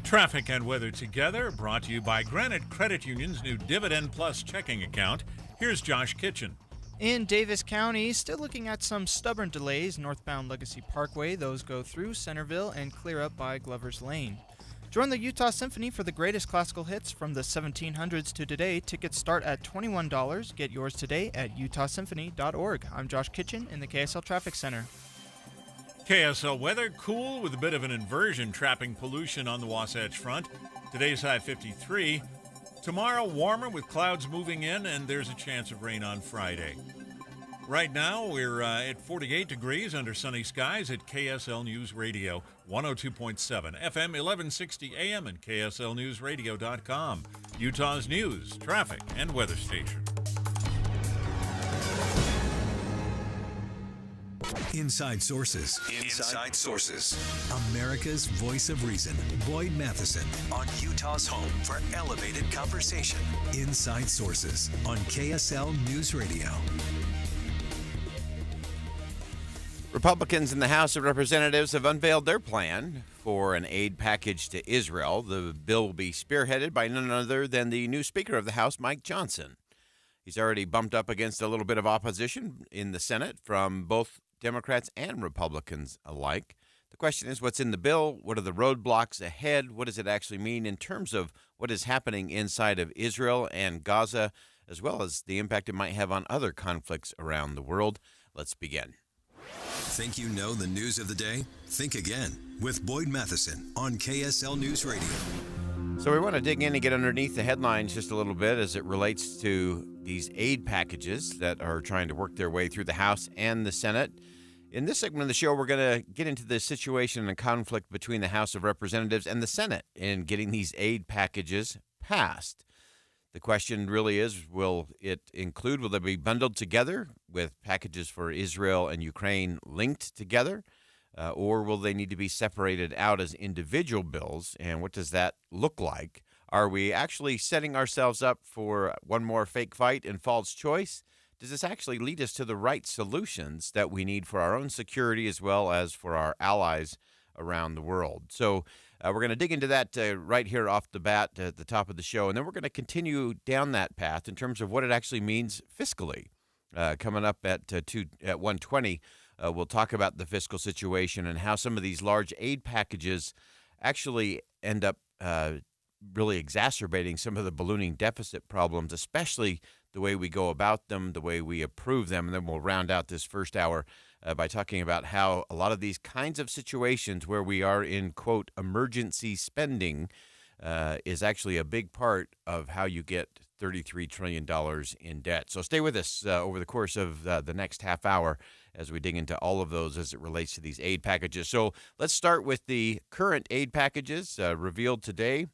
Traffic and weather together, brought to you by Granite Credit Union's new Dividend Plus checking account. Here's Josh Kitchen. In Davis County, still looking at some stubborn delays northbound Legacy Parkway. Those go through Centerville and clear up by Glover's Lane. Join the Utah Symphony for the greatest classical hits from the 1700s to today. Tickets start at $21. Get yours today at utahsymphony.org. I'm Josh Kitchen in the KSL Traffic Center. KSL weather, cool with a bit of an inversion trapping pollution on the Wasatch Front. Today's high 53. Tomorrow warmer with clouds moving in, and there's a chance of rain on Friday. Right now we're at 48 degrees under sunny skies at KSL News Radio 102.7 FM 1160 AM and KSLNewsRadio.com. Utah's news, traffic, and weather station. Inside Sources. Inside Sources. America's voice of reason. Boyd Matheson. On Utah's home for elevated conversation. Inside Sources on KSL News Radio. Republicans in the House of Representatives have unveiled their plan for an aid package to Israel. The bill will be spearheaded by none other than the new Speaker of the House, Mike Johnson. He's already bumped up against a little bit of opposition in the Senate from both Democrats and Republicans alike. The question is, what's in the bill? What are the roadblocks ahead? What does it actually mean in terms of what is happening inside of Israel and Gaza, as well as the impact it might have on other conflicts around the world? Let's begin. Think you know the news of the day? Think again with Boyd Matheson on KSL News Radio. So we want to dig in and get underneath the headlines just a little bit as it relates to these aid packages that are trying to work their way through the House and the Senate. In this segment of the show, we're going to get into the situation and conflict between the House of Representatives and the Senate in getting these aid packages passed. The question really is, will they be bundled together with packages for Israel and Ukraine linked together? Or will they need to be separated out as individual bills? And what does that look like? Are we actually setting ourselves up for one more fake fight and false choice? Does this actually lead us to the right solutions that we need for our own security as well as for our allies around the world? So we're going to dig into that right here off the bat at the top of the show. And then we're going to continue down that path in terms of what it actually means fiscally. Coming up at 1:20. We'll talk about the fiscal situation and how some of these large aid packages actually end up really exacerbating some of the ballooning deficit problems, especially the way we go about them, the way we approve them. And then we'll round out this first hour by talking about how a lot of these kinds of situations where we are in, quote, emergency spending is actually a big part of how you get $33 trillion in debt. So stay with us over the course of the next half hour as we dig into all of those as it relates to these aid packages. So let's start with the current aid packages revealed today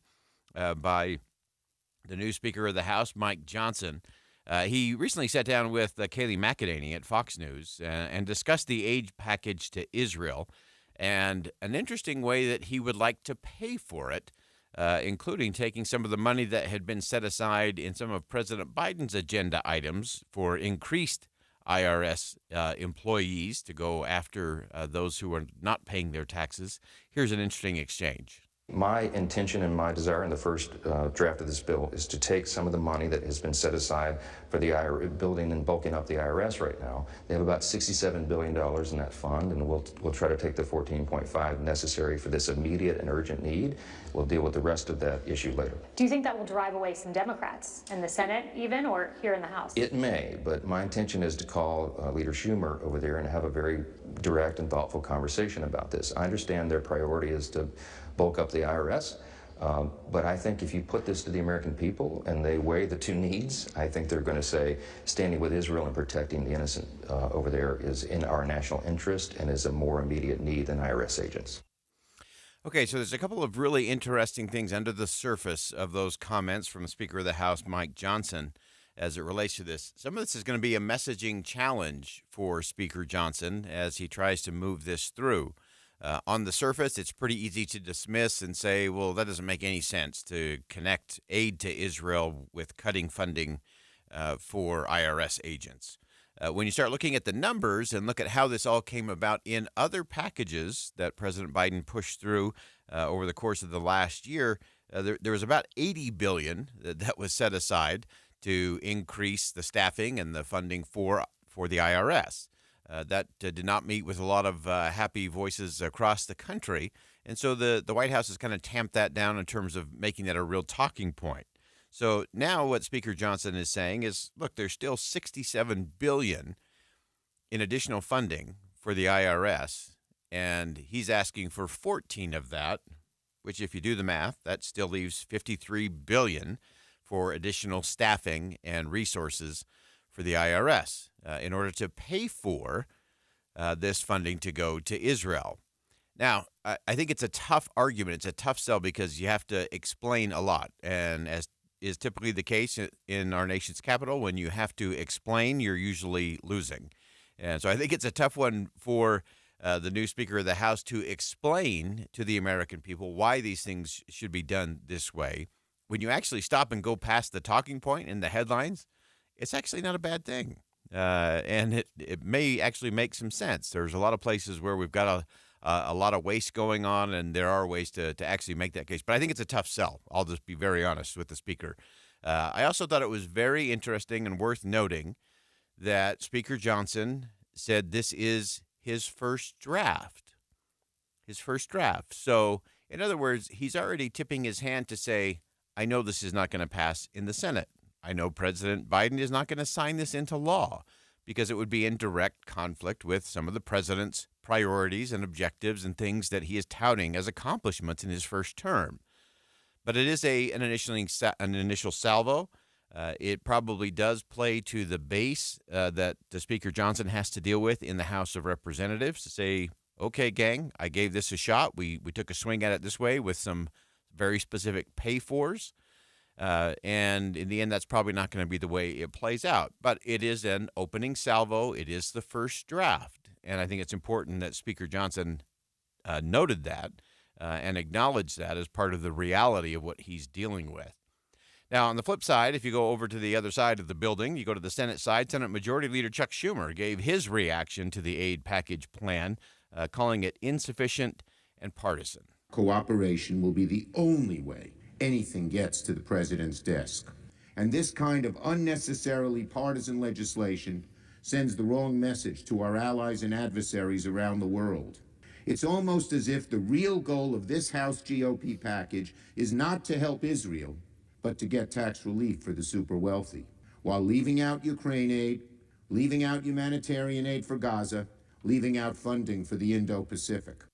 by the new Speaker of the House, Mike Johnson. He recently sat down with Kayleigh McEnany at Fox News and discussed the aid package to Israel and an interesting way that he would like to pay for it, including taking some of the money that had been set aside in some of President Biden's agenda items for increased IRS employees to go after those who are not paying their taxes. Here's an interesting exchange. My intention and my desire in the first draft of this bill is to take some of the money that has been set aside for the building and bulking up the IRS right now. They have about $67 billion in that fund, and we'll try to take the 14.5 necessary for this immediate and urgent need. We'll deal with the rest of that issue later. Do you think that will drive away some Democrats in the Senate even, or here in the House? It may, but my intention is to call Leader Schumer over there and have a very direct and thoughtful conversation about this. I understand their priority is to bulk up the IRS, but I think if you put this to the American people and they weigh the two needs, I think they're going to say standing with Israel and protecting the innocent over there is in our national interest and is a more immediate need than IRS agents. Okay, so there's a couple of really interesting things under the surface of those comments from Speaker of the House, Mike Johnson, as it relates to this. Some of this is going to be a messaging challenge for Speaker Johnson as he tries to move this through. On the surface, it's pretty easy to dismiss and say, well, that doesn't make any sense to connect aid to Israel with cutting funding for IRS agents. When you start looking at the numbers and look at how this all came about in other packages that President Biden pushed through over the course of the last year, there was about $80 billion that was set aside to increase the staffing and the funding for the IRS. That did not meet with a lot of happy voices across the country. And so the White House has kind of tamped that down in terms of making that a real talking point. So now what Speaker Johnson is saying is, look, there's still $67 billion in additional funding for the IRS, and he's asking for 14 of that, which if you do the math, that still leaves $53 billion for additional staffing and resources for the IRS in order to pay for this funding to go to Israel. Now, I think it's a tough argument. It's a tough sell because you have to explain a lot. And as is typically the case in our nation's capital, when you have to explain, you're usually losing. And so I think it's a tough one for the new Speaker of the House to explain to the American people why these things should be done this way. When you actually stop and go past the talking point in the headlines, it's actually not a bad thing. And it may actually make some sense. There's a lot of places where we've got a lot of waste going on, and there are ways to actually make that case. But I think it's a tough sell. I'll just be very honest with the Speaker. I also thought it was very interesting and worth noting that Speaker Johnson said this is his first draft. His first draft. So, in other words, he's already tipping his hand to say, I know this is not going to pass in the Senate. I know President Biden is not going to sign this into law because it would be in direct conflict with some of the president's priorities and objectives and things that he is touting as accomplishments in his first term. But it is an initial salvo. It probably does play to the base that the Speaker Johnson has to deal with in the House of Representatives to say, okay, gang, I gave this a shot. We took a swing at it this way with some very specific pay-fors. And in the end, that's probably not going to be the way it plays out. But it is an opening salvo. It is the first draft. And I think it's important that Speaker Johnson noted that and acknowledged that as part of the reality of what he's dealing with. Now, on the flip side, if you go over to the other side of the building, you go to the Senate side, Senate Majority Leader Chuck Schumer gave his reaction to the aid package plan, calling it insufficient and partisan. Cooperation will be the only way anything gets to the president's desk. And this kind of unnecessarily partisan legislation sends the wrong message to our allies and adversaries around the world. It's almost as if the real goal of this House GOP package is not to help Israel, but to get tax relief for the super wealthy, while leaving out Ukraine aid, leaving out humanitarian aid for Gaza, leaving out funding for the Indo-Pacific.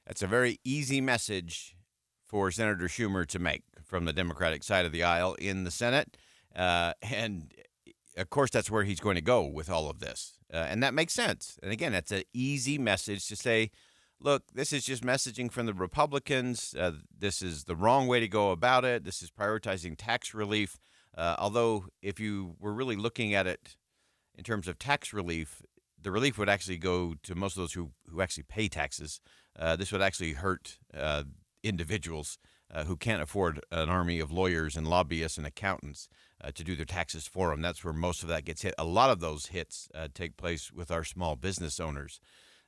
That's a very easy message for Senator Schumer to make from the Democratic side of the aisle in the Senate. And of course, that's where he's going to go with all of this. And that makes sense. And again, that's an easy message to say, look, this is just messaging from the Republicans. This is the wrong way to go about it. This is prioritizing tax relief. Although if you were really looking at it in terms of tax relief, the relief would actually go to most of those who actually pay taxes. This would actually hurt individuals who can't afford an army of lawyers and lobbyists and accountants to do their taxes for them. That's where most of that gets hit. A lot of those hits take place with our small business owners.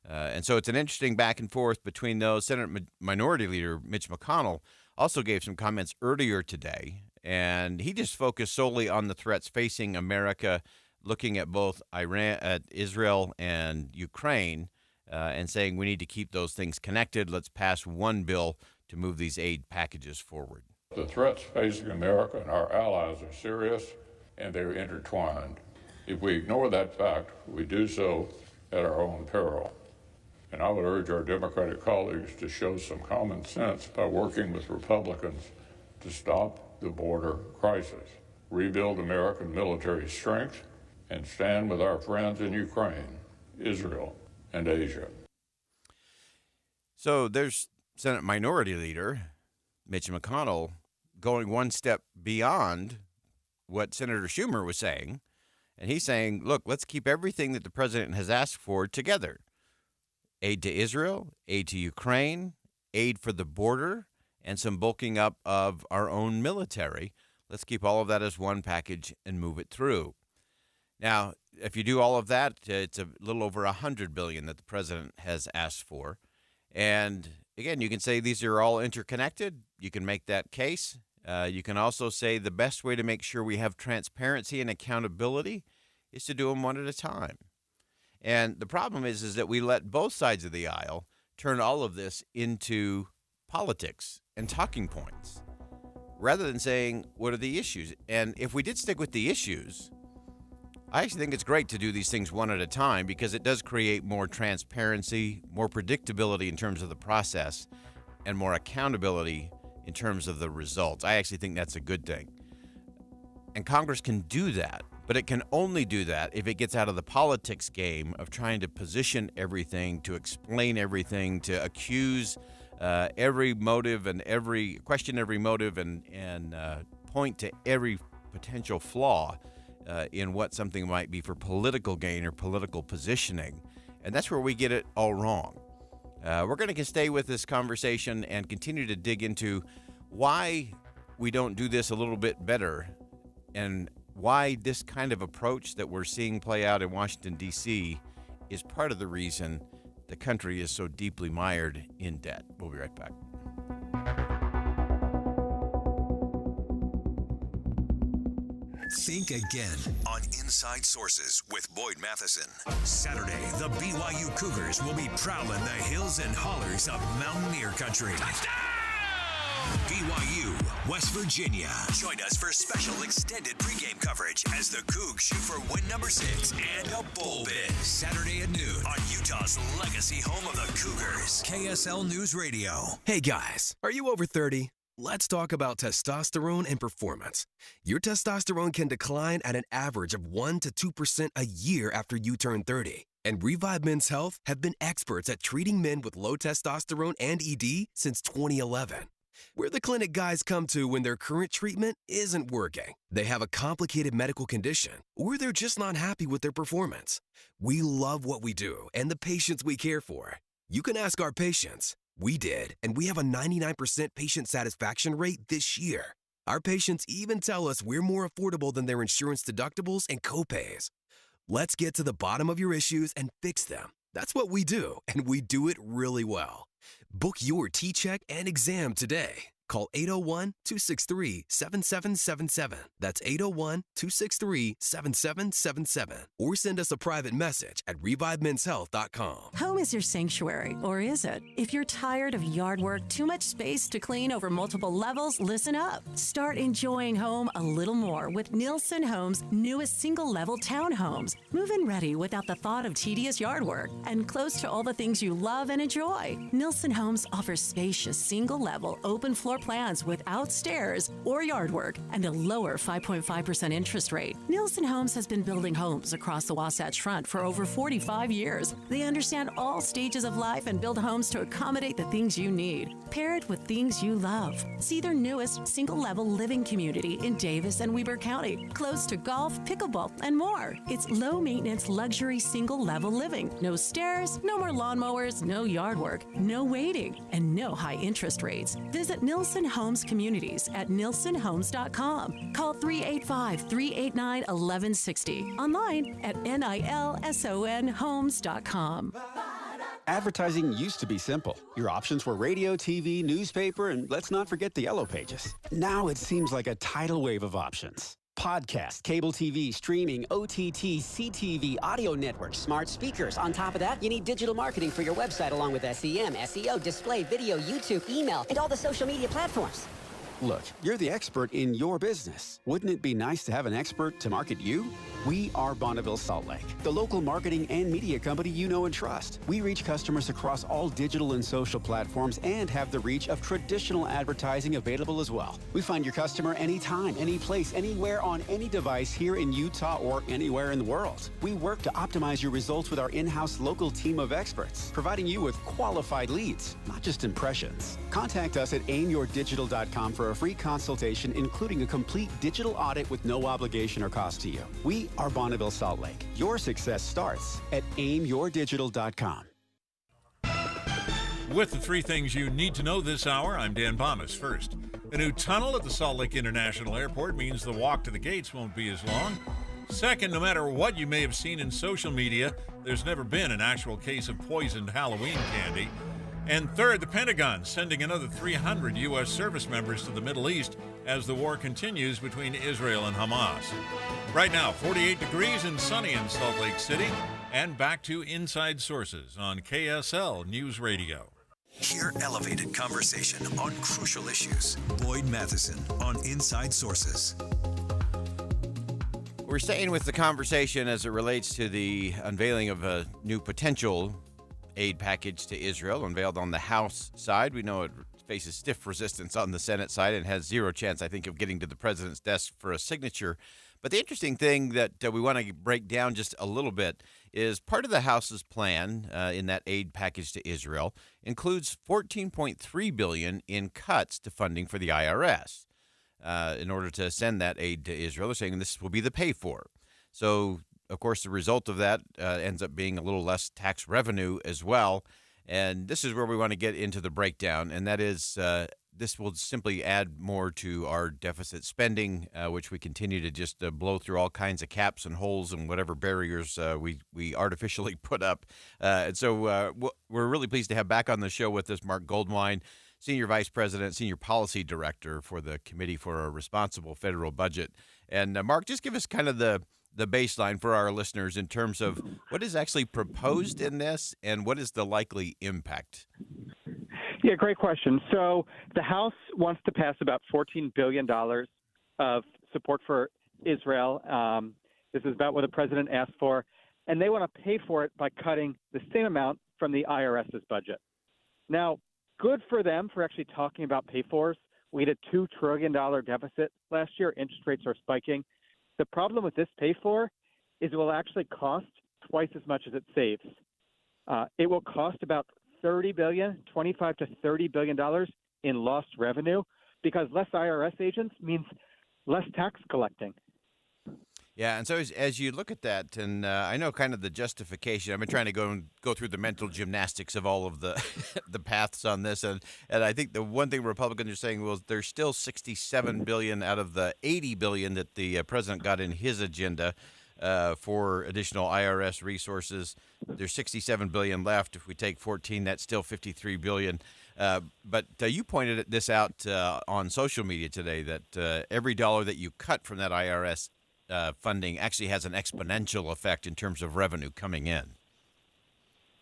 And so it's an interesting back and forth between those. Senate Minority Leader Mitch McConnell also gave some comments earlier today, and he just focused solely on the threats facing America, looking at both Israel and Ukraine, and saying we need to keep those things connected. Let's pass one bill to move these aid packages forward. The threats facing America and our allies are serious, and they're intertwined. If we ignore that fact, we do so at our own peril. And I would urge our Democratic colleagues to show some common sense by working with Republicans to stop the border crisis, rebuild American military strength, and stand with our friends in Ukraine, Israel, and Asia. So there's Senate Minority Leader Mitch McConnell going one step beyond what Senator Schumer was saying. And he's saying, look, let's keep everything that the president has asked for together. Aid to Israel, aid to Ukraine, aid for the border, and some bulking up of our own military. Let's keep all of that as one package and move it through. Now, if you do all of that, it's a little over $100 billion that the president has asked for. And again, you can say these are all interconnected. You can make that case. You can also say the best way to make sure we have transparency and accountability is to do them one at a time. And the problem is that we let both sides of the aisle turn all of this into politics and talking points rather than saying, what are the issues? And if we did stick with the issues, I actually think it's great to do these things one at a time because it does create more transparency, more predictability in terms of the process, and more accountability in terms of the results. I actually think that's a good thing. And Congress can do that, but it can only do that if it gets out of the politics game of trying to position everything, to explain everything, to accuse every motive and question every motive and point to every potential flaw in what something might be for political gain or political positioning. And that's where we get it all wrong. We're going to stay with this conversation and continue to dig into why we don't do this a little bit better and why this kind of approach that we're seeing play out in Washington, D.C. is part of the reason the country is so deeply mired in debt. We'll be right back. Think again on Inside Sources with Boyd Matheson. Saturday, the BYU Cougars will be prowling the hills and hollers of Mountaineer Country. BYU, West Virginia. Join us for special extended pregame coverage as the Cougs shoot for win number 6 and a bowl bid. Saturday at noon on Utah's legacy home of the Cougars. KSL News Radio. Hey guys, are you over 30? Let's talk about testosterone and performance. Your testosterone can decline at an average of 1% to 2% a year after you turn 30. And Revive Men's Health have been experts at treating men with low testosterone and ED since 2011. We're the clinic guys come to when their current treatment isn't working. They have a complicated medical condition, or they're just not happy with their performance. We love what we do and the patients we care for. You can ask our patients. We did, and we have a 99% patient satisfaction rate this year. Our patients even tell us we're more affordable than their insurance deductibles and copays. Let's get to the bottom of your issues and fix them. That's what we do, and we do it really well. Book your T-Check and exam today. Call 801-263-7777. That's 801-263-7777. Or send us a private message at ReviveMen'sHealth.com. Home is your sanctuary, or is it? If you're tired of yard work, too much space to clean over multiple levels, listen up. Start enjoying home a little more with Nielsen Homes' newest single-level townhomes. Move-in ready without the thought of tedious yard work and close to all the things you love and enjoy. Nielsen Homes offers spacious, single-level, open-floor plans without stairs or yard work and a lower 5.5% interest rate. Nielsen Homes has been building homes across the Wasatch Front for over 45 years. They understand all stages of life and build homes to accommodate the things you need, paired with things you love. See their newest single-level living community in Davis and Weber County, close to golf, pickleball, and more. It's low-maintenance luxury single-level living. No stairs, no more lawnmowers, no yard work, no waiting, and no high interest rates. Visit Nielsen Homes Communities at nilsonhomes.com. Call 385-389-1160. Online at nilsonhomes.com. Advertising used to be simple. Your options were radio, TV, newspaper, and let's not forget the yellow pages. Now it seems like a tidal wave of options. Podcast, cable TV, streaming, OTT, CTV, audio networks, smart speakers. On top of that, you need digital marketing for your website along with SEM, SEO, display, video, YouTube, email, and all the social media platforms. Look, you're the expert in your business. Wouldn't it be nice to have an expert to market you? We are Bonneville Salt Lake, the local marketing and media company you know and trust. We reach customers across all digital and social platforms and have the reach of traditional advertising available as well. We find your customer anytime, any place, anywhere on any device here in Utah or anywhere in the world. We work to optimize your results with our in-house local team of experts, providing you with qualified leads, not just impressions. Contact us at aimyourdigital.com for a free consultation, including a complete digital audit with no obligation or cost to you. We are Bonneville Salt Lake. Your success starts at aimyourdigital.com. With the three things you need to know this hour, I'm Dan Bomas. First, a new tunnel at the Salt Lake International Airport means the walk to the gates won't be as long. Second, no matter what you may have seen in social media, there's never been an actual case of poisoned Halloween candy. And third, the Pentagon sending another 300 U.S. service members to the Middle East as the war continues between Israel and Hamas. Right now, 48 degrees and sunny in Salt Lake City. And back to Inside Sources on KSL News Radio. Hear elevated conversation on crucial issues. Boyd Matheson on Inside Sources. We're staying with the conversation as it relates to the unveiling of a new potential aid package to Israel, unveiled on the House side. We know it faces stiff resistance on the Senate side and has zero chance, I think, of getting to the president's desk for a signature. But the interesting thing that we want to break down just a little bit is part of the House's plan in that aid package to Israel includes $14.3 billion in cuts to funding for the IRS. In order to send that aid to Israel, they're saying this will be the pay for. So, of course, the result of that ends up being a little less tax revenue as well. And this is where we want to get into the breakdown, and that is this will simply add more to our deficit spending, which we continue to just blow through all kinds of caps and holes and whatever barriers we artificially put up. And so we're really pleased to have back on the show with us Mark Goldwine, Senior Vice President, Senior Policy Director for the Committee for a Responsible Federal Budget. And Mark, just give us kind of the baseline for our listeners in terms of what is actually proposed in this and what is the likely impact. Yeah, great question. So the House wants to pass about $14 billion of support for Israel. This is about what the president asked for, and they want to pay for it by cutting the same amount from the IRS's budget. Now, good for them for actually talking about pay-fors. We had a $2 trillion deficit last year. Interest rates are spiking. The problem with this pay-for is it will actually cost twice as much as it saves. It will cost about $25 to $30 billion in lost revenue because less IRS agents means less tax collecting. Yeah, and so as you look at that, and I know kind of the justification, I've been trying to go through the mental gymnastics of all of the the paths on this, and I think the one thing Republicans are saying was there's still $67 billion out of the $80 billion that the president got in his agenda for additional IRS resources. There's $67 billion left. If we take 14, that's still $53 billion. But you pointed this out on social media today that every dollar that you cut from that IRS funding actually has an exponential effect in terms of revenue coming in.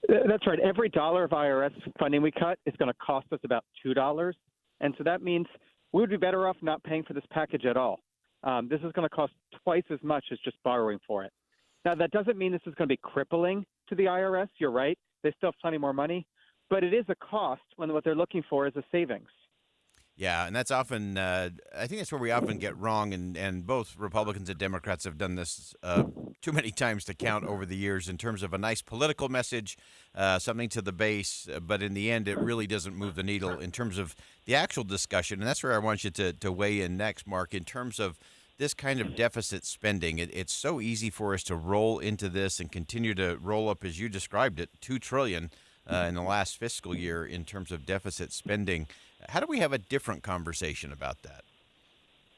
That's right. Every dollar of IRS funding we cut is going to cost us about $2. And so that means we would be better off not paying for this package at all. This is going to cost twice as much as just borrowing for it. Now, that doesn't mean this is going to be crippling to the IRS. You're right. They still have plenty more money. But it is a cost when what they're looking for is a savings. Yeah, and that's often, I think that's where we often get wrong, and both Republicans and Democrats have done this too many times to count over the years in terms of a nice political message, something to the base, but in the end it really doesn't move the needle in terms of the actual discussion, and that's where I want you to weigh in next, Mark, in terms of this kind of deficit spending. It's so easy for us to roll into this and continue to roll up, as you described it, $2 trillion in the last fiscal year in terms of deficit spending. How do we have a different conversation about that?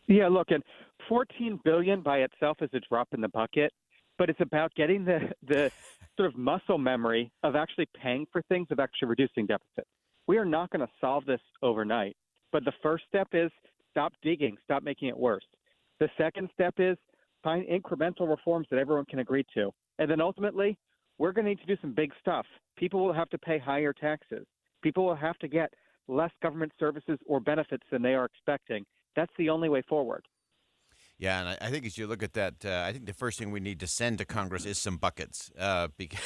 Yeah, look, and $14 billion by itself is a drop in the bucket, but it's about getting the sort of muscle memory of actually paying for things, of actually reducing deficit. We are not going to solve this overnight, but the first step is stop digging, stop making it worse. The second step is find incremental reforms that everyone can agree to. And then ultimately, we're going to need to do some big stuff. People will have to pay higher taxes. People will have to get less government services or benefits than they are expecting. That's the only way forward. Yeah, and I think as you look at that, I think the first thing we need to send to Congress is some buckets, because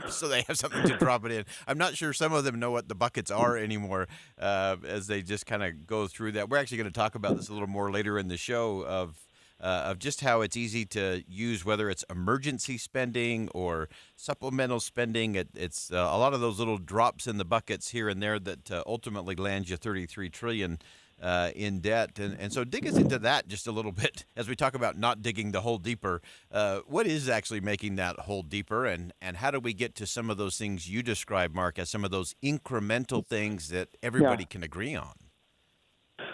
so they have something to drop it in. I'm not sure some of them know what the buckets are anymore as they just kind of go through that. We're actually going to talk about this a little more later in the show of just how it's easy to use, whether it's emergency spending or supplemental spending. It's a lot of those little drops in the buckets here and there that ultimately lands you $33 trillion in debt. And so dig us into that just a little bit as we talk about not digging the hole deeper. What is actually making that hole deeper, and how do we get to some of those things you described, Mark, as some of those incremental things that everybody can agree on?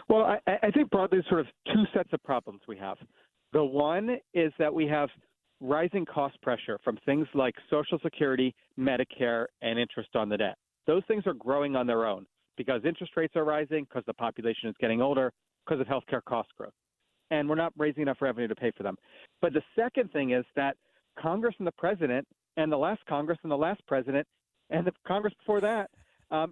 Well, I think broadly sort of two sets of problems we have. The one is that we have rising cost pressure from things like Social Security, Medicare, and interest on the debt. Those things are growing on their own because interest rates are rising, because the population is getting older, because of healthcare cost growth. And we're not raising enough revenue to pay for them. But the second thing is that Congress and the president and the last Congress and the last president and the Congress before that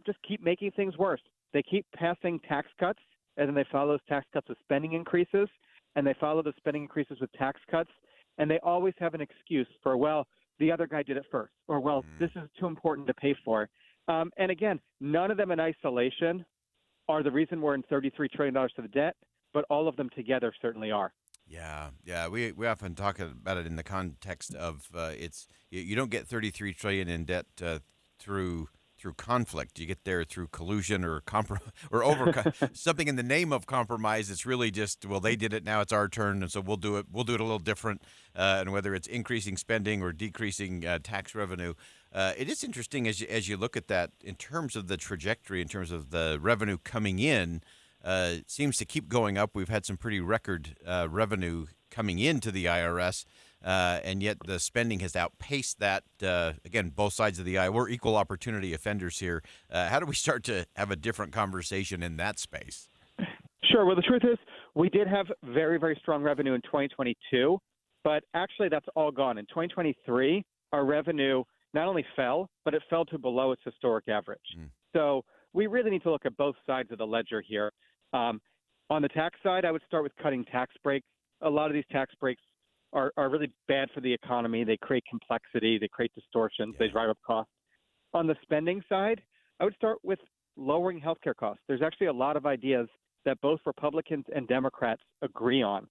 just keep making things worse. They keep passing tax cuts, and then they follow those tax cuts with spending increases, and they follow the spending increases with tax cuts, and they always have an excuse for, well, the other guy did it first, or, well, this is too important to pay for. And again, none of them in isolation are the reason we're in $33 trillion to the debt, but all of them together certainly are. Yeah. We often talk about it in the context of you don't get $33 trillion in debt through conflict. You get there through collusion or something in the name of compromise. It's really just, well, they did it, now it's our turn, and so we'll do it a little different. And whether it's increasing spending or decreasing tax revenue, it is interesting as you look at that in terms of the trajectory, in terms of the revenue coming in. It seems to keep going up. We've had some pretty record revenue coming into the IRS, and yet the spending has outpaced that. Again, both sides of the aisle. We're equal opportunity offenders here. How do we start to have a different conversation in that space? Sure. Well, the truth is we did have very, very strong revenue in 2022, but actually that's all gone. In 2023, our revenue not only fell, but it fell to below its historic average. So we really need to look at both sides of the ledger here. On the tax side, I would start with cutting tax breaks. A lot of these tax breaks are really bad for the economy. They create complexity. They create distortions. They drive up costs. On the spending side, I would start with lowering healthcare costs. There's actually a lot of ideas that both Republicans and Democrats agree on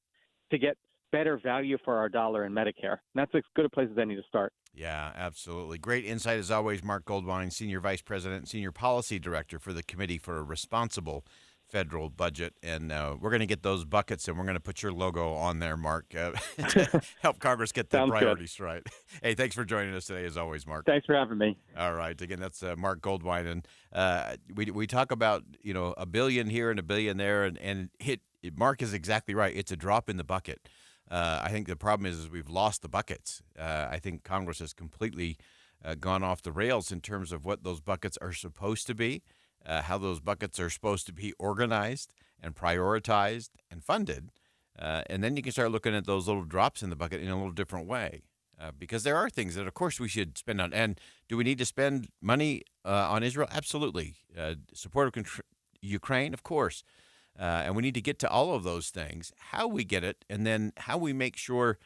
to get better value for our dollar in Medicare. And that's as good a place as any to start. Yeah, absolutely. Great insight as always, Mark Goldwein, Senior Vice President and Senior Policy Director for the Committee for a Responsible Federal Budget. And we're going to get those buckets, and we're going to put your logo on there, Mark, to help Congress get their priorities right. Hey, thanks for joining us today as always, Mark. Thanks for having me. All right. Again, that's Mark Goldwein. And we talk about, $1 billion here and $1 billion there, and Mark is exactly right. It's a drop in the bucket. I think the problem is we've lost the buckets. I think Congress has completely gone off the rails in terms of what those buckets are supposed to be, how those buckets are supposed to be organized and prioritized and funded. And then you can start looking at those little drops in the bucket in a little different way. Because there are things that, of course, we should spend on. And do we need to spend money on Israel? Absolutely. Support of Ukraine? Of course. And we need to get to all of those things, how we get it, and then how we make sure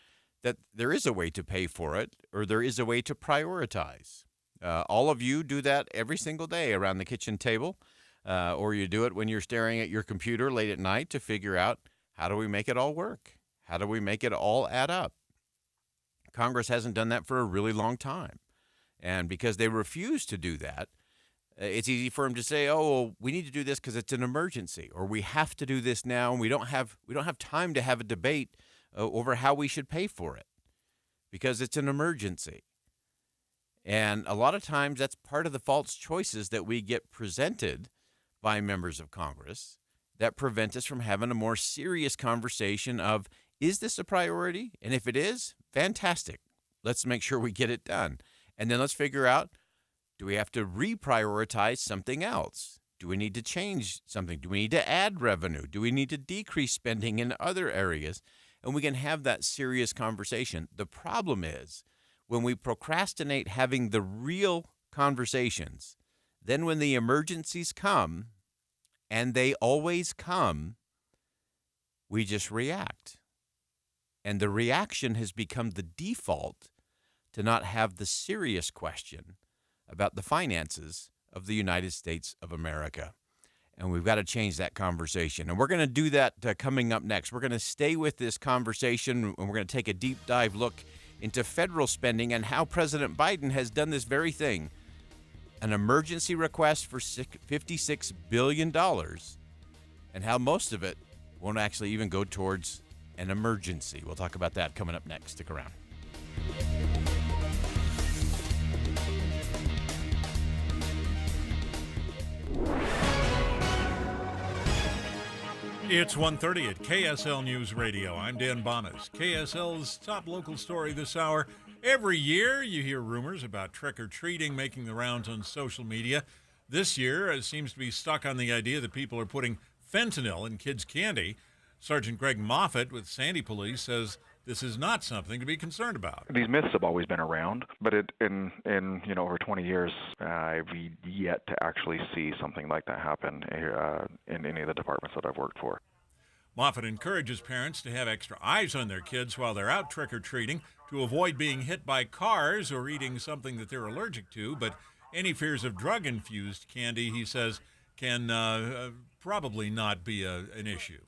that there is a way to pay for it or there is a way to prioritize. All of you do that every single day around the kitchen table, or you do it when you're staring at your computer late at night to figure out how do we make it all work? How do we make it all add up? Congress hasn't done that for a really long time. And because they refuse to do that, it's easy for them to say, "Oh, well, we need to do this because it's an emergency," or "We have to do this now, and we don't have time to have a debate over how we should pay for it because it's an emergency." And a lot of times, that's part of the false choices that we get presented by members of Congress that prevent us from having a more serious conversation of, is this a priority? And if it is, fantastic. Let's make sure we get it done, and then let's figure out. Do we have to reprioritize something else? Do we need to change something? Do we need to add revenue? Do we need to decrease spending in other areas? And we can have that serious conversation. The problem is when we procrastinate having the real conversations, then when the emergencies come, and they always come, we just react. And the reaction has become the default to not have the serious question about the finances of the United States of America. And we've got to change that conversation. And we're going to do that coming up next. We're going to stay with this conversation, and we're going to take a deep dive look into federal spending and how President Biden has done this very thing. An emergency request for $56 billion, and how most of it won't actually even go towards an emergency. We'll talk about that coming up next. Stick around. It's 1:30 at KSL News Radio. I'm Dan Bonas. KSL's top local story this hour. Every year you hear rumors about trick-or-treating making the rounds on social media. This year it seems to be stuck on the idea that people are putting fentanyl in kids' candy. Sergeant Greg Moffett with Sandy Police says this is not something to be concerned about. These myths have always been around, but in over 20 years, I've yet to actually see something like that happen in any of the departments that I've worked for. Moffett encourages parents to have extra eyes on their kids while they're out trick-or-treating to avoid being hit by cars or eating something that they're allergic to, but any fears of drug-infused candy, he says, can probably not be an issue.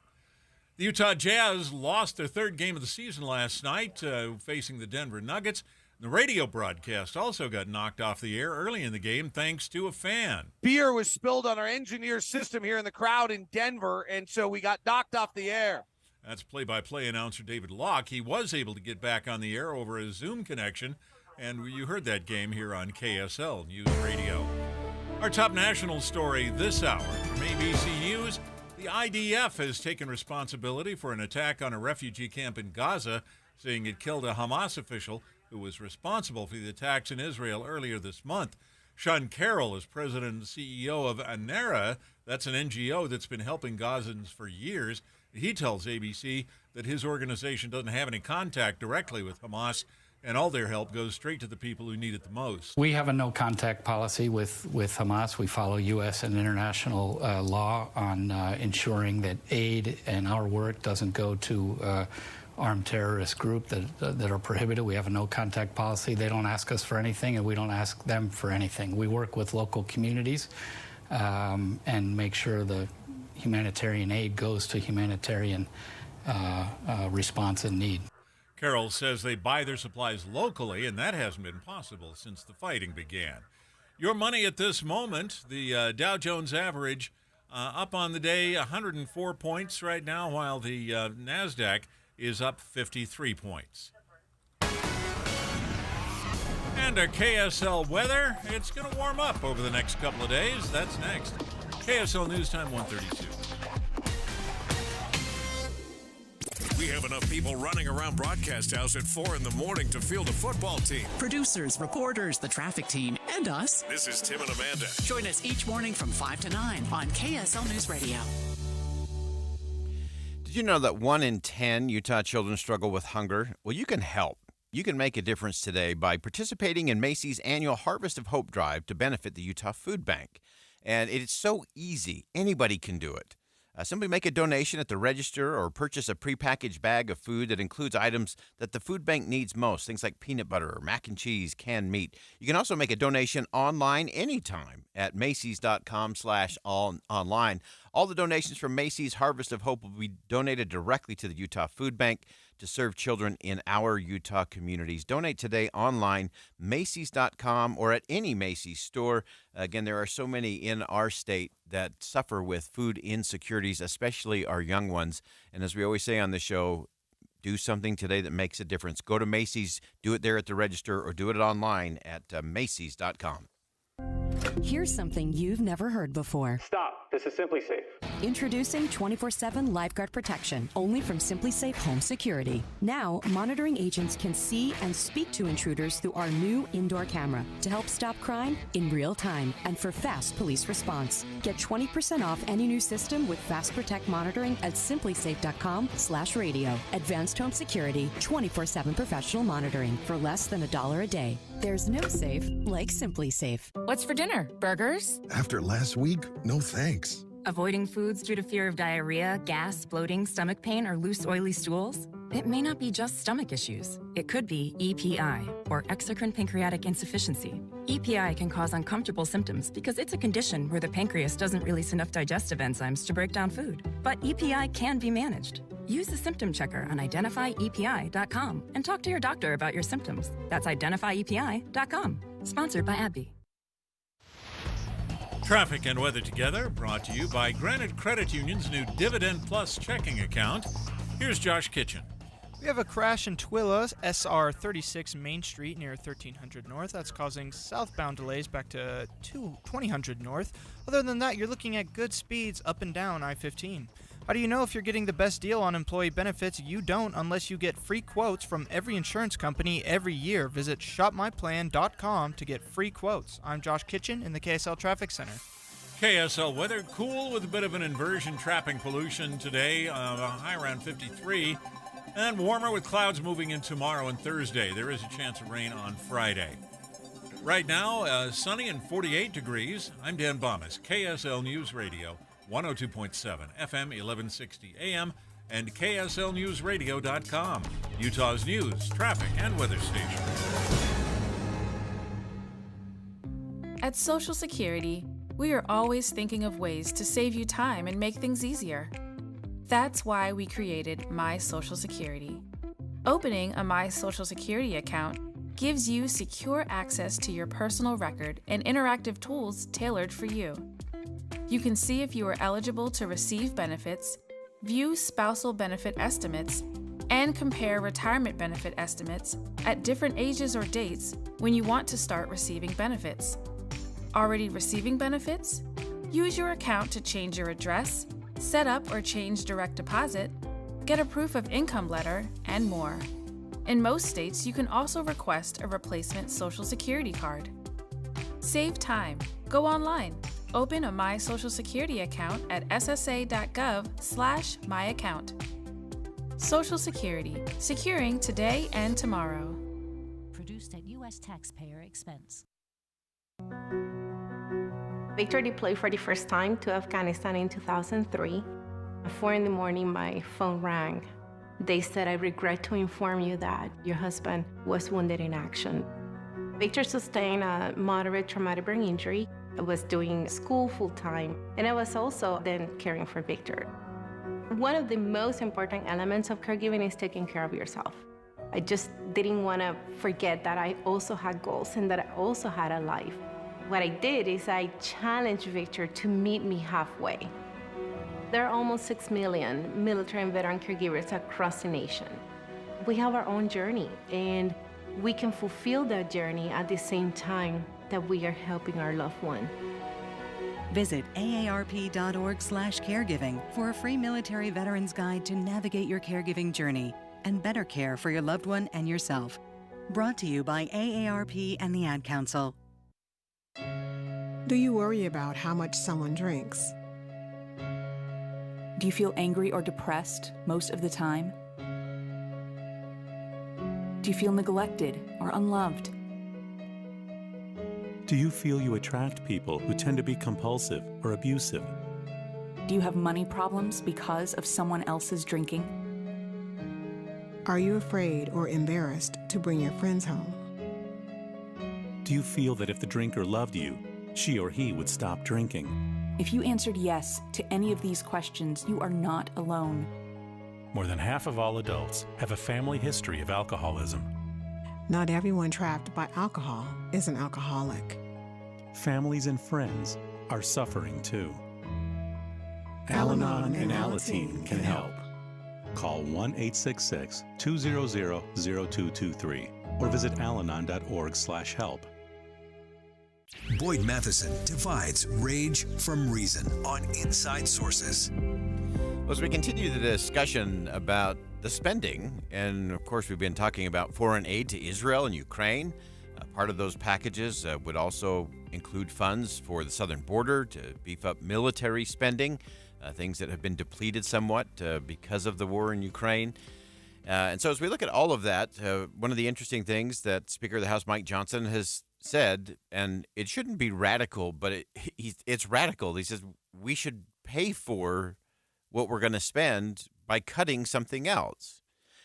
The Utah Jazz lost their third game of the season last night, facing the Denver Nuggets. The radio broadcast also got knocked off the air early in the game thanks to a fan. Beer was spilled on our engineer system here in the crowd in Denver, and so we got knocked off the air. That's play-by-play announcer David Locke. He was able to get back on the air over a Zoom connection, and you heard that game here on KSL News Radio. Our top national story this hour from ABC News. The IDF has taken responsibility for an attack on a refugee camp in Gaza, saying it killed a Hamas official who was responsible for the attacks in Israel earlier this month. Sean Carroll is president and CEO of ANERA. That's an NGO that's been helping Gazans for years. He tells ABC that his organization doesn't have any contact directly with Hamas, and all their help goes straight to the people who need it the most. We have a no-contact policy with Hamas. We follow U.S. and international law on ensuring that aid and our work doesn't go to armed terrorist group that are prohibited. We have a no-contact policy. They don't ask us for anything, and we don't ask them for anything. We work with local communities and make sure the humanitarian aid goes to humanitarian response and need. Carroll says they buy their supplies locally, and that hasn't been possible since the fighting began. Your money at this moment, the Dow Jones average up on the day, 104 points right now, while the NASDAQ is up 53 points. And our KSL weather, it's going to warm up over the next couple of days. That's next. KSL News Time 1:32. We have enough people running around Broadcast House at 4 in the morning to field a football team. Producers, reporters, the traffic team, and us. This is Tim and Amanda. Join us each morning from 5 to 9 on KSL News Radio. Did you know that 1 in 10 Utah children struggle with hunger? Well, you can help. You can make a difference today by participating in Macy's annual Harvest of Hope drive to benefit the Utah Food Bank. And it's so easy. Anybody can do it. Simply make a donation at the register or purchase a prepackaged bag of food that includes items that the food bank needs most, things like peanut butter, or mac and cheese, canned meat. You can also make a donation online anytime at Macy's.com/online. All the donations from Macy's Harvest of Hope will be donated directly to the Utah Food Bank to serve children in our Utah communities. Donate today online, Macy's.com, or at any Macy's store. Again, there are so many in our state that suffer with food insecurities, especially our young ones. And as we always say on the show, do something today that makes a difference. Go to Macy's, do it there at the register, or do it online at Macy's.com. Here's something you've never heard before. Stop. This is SimpliSafe. Introducing 24/7 Lifeguard Protection, only from SimpliSafe Home Security. Now, monitoring agents can see and speak to intruders through our new indoor camera to help stop crime in real time and for fast police response. Get 20% off any new system with Fast Protect monitoring at simplisafe.com/radio. Advanced home security, 24/7 professional monitoring for less than $1 a day. There's no safe like SimpliSafe. What's for dinner? Burgers? After last week, no thanks. Avoiding foods due to fear of diarrhea, gas, bloating, stomach pain, or loose, oily stools? It may not be just stomach issues. It could be EPI, or exocrine pancreatic insufficiency. EPI can cause uncomfortable symptoms because it's a condition where the pancreas doesn't release enough digestive enzymes to break down food. But EPI can be managed. Use the symptom checker on identifyepi.com and talk to your doctor about your symptoms. That's identifyepi.com. Sponsored by AbbVie. Traffic and weather together, brought to you by Granite Credit Union's new Dividend Plus checking account. Here's Josh Kitchen. We have a crash in Twilla, SR 36 Main Street near 1300 North. That's causing southbound delays back to 2000 North. Other than that, you're looking at good speeds up and down I-15. How do you know if you're getting the best deal on employee benefits? You don't unless you get free quotes from every insurance company every year. Visit shopmyplan.com to get free quotes. I'm Josh Kitchen in the KSL Traffic Center. KSL weather, cool with a bit of an inversion trapping pollution today, a high around 53, and warmer with clouds moving in tomorrow and Thursday. There is a chance of rain on Friday. Right now, sunny and 48 degrees. I'm Dan Bomas, KSL News Radio, 102.7 FM, 1160 AM, and KSLNewsRadio.com, Utah's news, traffic, and weather station. At Social Security, we are always thinking of ways to save you time and make things easier. That's why we created My Social Security. Opening a My Social Security account gives you secure access to your personal record and interactive tools tailored for you. You can see if you are eligible to receive benefits, view spousal benefit estimates, and compare retirement benefit estimates at different ages or dates when you want to start receiving benefits. Already receiving benefits? Use your account to change your address, set up or change direct deposit, get a proof of income letter, and more. In most states, you can also request a replacement Social Security card. Save time. Go online. Open a My Social Security account at ssa.gov/myaccount. Social Security, securing today and tomorrow. Produced at U.S. taxpayer expense. Victor deployed for the first time to Afghanistan in 2003. At 4 a.m, my phone rang. They said, "I regret to inform you that your husband was wounded in action." Victor sustained a moderate traumatic brain injury. I was doing school full-time, and I was also then caring for Victor. One of the most important elements of caregiving is taking care of yourself. I just didn't want to forget that I also had goals and that I also had a life. What I did is I challenged Victor to meet me halfway. There are almost 6 million military and veteran caregivers across the nation. We have our own journey, and we can fulfill that journey at the same time that we are helping our loved one. Visit aarp.org/caregiving for a free military veterans guide to navigate your caregiving journey and better care for your loved one and yourself. Brought to you by AARP and the Ad Council. Do you worry about how much someone drinks? Do you feel angry or depressed most of the time? Do you feel neglected or unloved? Do you feel you attract people who tend to be compulsive or abusive? Do you have money problems because of someone else's drinking? Are you afraid or embarrassed to bring your friends home? Do you feel that if the drinker loved you, she or he would stop drinking? If you answered yes to any of these questions, you are not alone. More than half of all adults have a family history of alcoholism. Not everyone trapped by alcohol is an alcoholic. Families and friends are suffering too. Al-Anon and Alateen can help. Call 1-866-200-0223 or visit alanon.org/help. Boyd Matheson divides rage from reason on Inside Sources. Well, as we continue the discussion about the spending, and of course we've been talking about foreign aid to Israel and Ukraine. Part of those packages would also include funds for the southern border to beef up military spending, things that have been depleted somewhat because of the war in Ukraine. And so as we look at all of that, one of the interesting things that Speaker of the House Mike Johnson has said, and it shouldn't be radical, but it's radical. He says we should pay for what we're going to spend by cutting something else.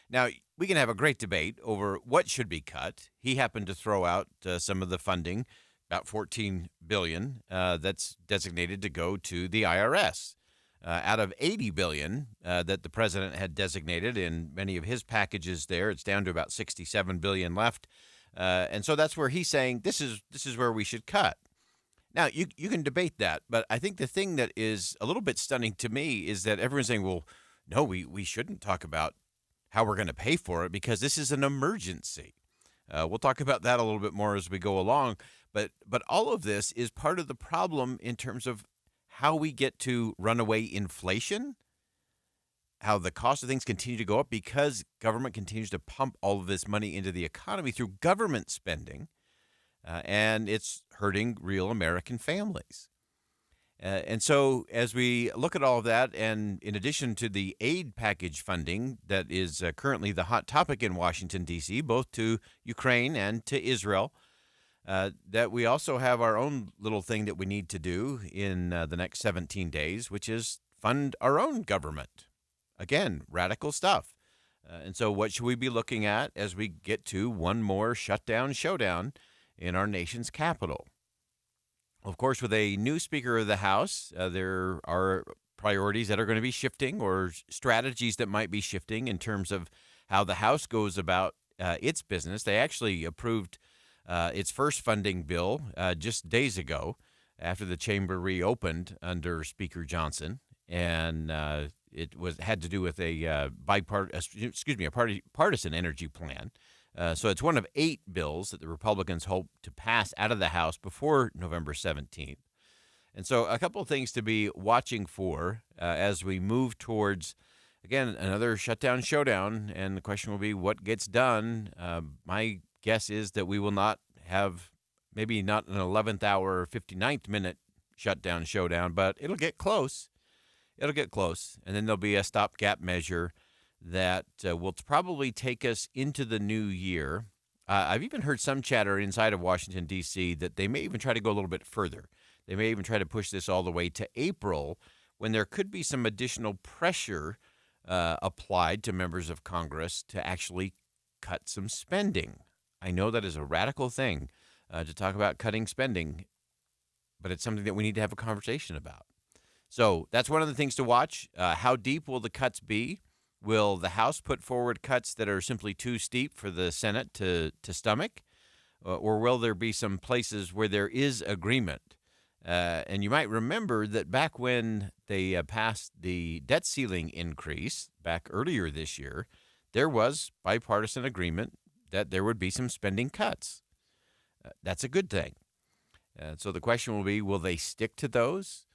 Now, we can have a great debate over what should be cut. He happened to throw out some of the funding, about $14 billion, that's designated to go to the IRS. Out of $80 billion that the president had designated in many of his packages there, it's down to about $67 billion left. And so that's where he's saying this is where we should cut. Now, you can debate that, but I think the thing that is a little bit stunning to me is that everyone's saying, well, no, we shouldn't talk about how we're going to pay for it because this is an emergency. We'll talk about that a little bit more as we go along, but all of this is part of the problem in terms of how we get to runaway inflation. how the cost of things continue to go up because government continues to pump all of this money into the economy through government spending, and it's hurting real American families. And so as we look at all of that, and in addition to the aid package funding that is currently the hot topic in Washington, D.C., both to Ukraine and to Israel, that we also have our own little thing that we need to do in the next 17 days, which is fund our own government. Again, radical stuff. And so what should we be looking at as we get to one more shutdown showdown in our nation's capital? Of course, with a new Speaker of the House, there are priorities that are going to be shifting, or strategies that might be shifting in terms of how the House goes about its business. They actually approved its first funding bill just days ago after the chamber reopened under Speaker Johnson, and it had to do with a partisan energy plan. So it's one of 8 bills that the Republicans hope to pass out of the House before November 17th. And so a couple of things to be watching for as we move towards, again, another shutdown showdown. And the question will be what gets done. My guess is that we will not have, maybe not an 11th hour, 59th minute shutdown showdown, but it'll get close. It'll get close. And then there'll be a stopgap measure that will probably take us into the new year. I've even heard some chatter inside of Washington, D.C., that they may even try to go a little bit further. They may even try to push this all the way to April, when there could be some additional pressure applied to members of Congress to actually cut some spending. I know that is a radical thing to talk about cutting spending, but it's something that we need to have a conversation about. So that's one of the things to watch. How deep will the cuts be? Will the House put forward cuts that are simply too steep for the Senate to stomach? Or will there be some places where there is agreement? And you might remember that back when they passed the debt ceiling increase back earlier this year, there was bipartisan agreement that there would be some spending cuts. That's a good thing. So the question will be, will they stick to those?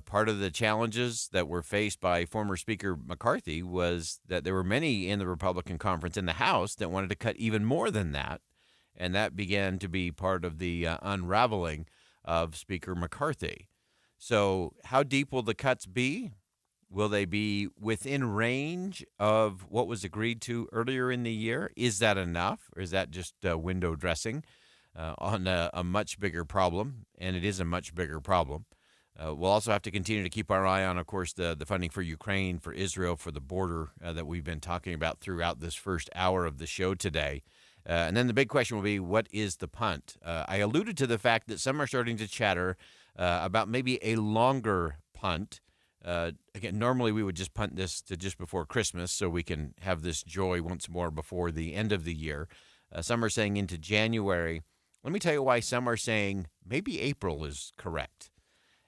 Part of the challenges that were faced by former Speaker McCarthy was that there were many in the Republican conference in the House that wanted to cut even more than that, and that began to be part of the unraveling of Speaker McCarthy. So how deep will the cuts be? Will they be within range of what was agreed to earlier in the year? Is that enough, or is that just window dressing on a much bigger problem? And it is a much bigger problem. We'll also have to continue to keep our eye on, of course, the funding for Ukraine, for Israel, for the border that we've been talking about throughout this first hour of the show today. And then the big question will be, what is the punt? I alluded to the fact that some are starting to chatter about maybe a longer punt. Again, normally we would just punt this to just before Christmas so we can have this joy once more before the end of the year. Some are saying into January. Let me tell you why some are saying maybe April is correct.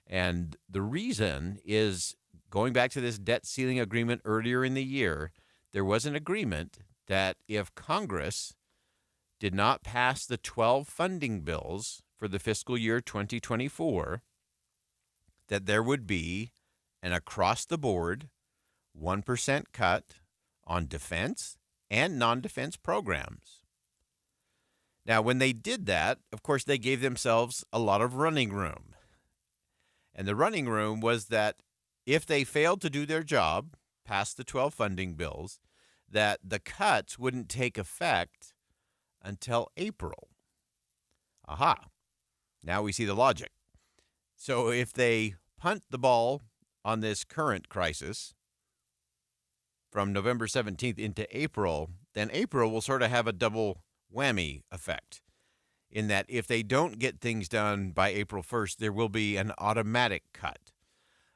And the reason is, going back to this debt ceiling agreement earlier in the year, there was an agreement that if Congress did not pass the 12 funding bills for the fiscal year 2024, that there would be an across-the-board 1% cut on defense and non-defense programs. Now, when they did that, of course, they gave themselves a lot of running room. And the running room was that if they failed to do their job, pass the 12 funding bills, that the cuts wouldn't take effect until April. Aha. Now we see the logic. So if they punt the ball on this current crisis from November 17th into April, then April will sort of have a double whammy effect, in that if they don't get things done by April 1st, there will be an automatic cut.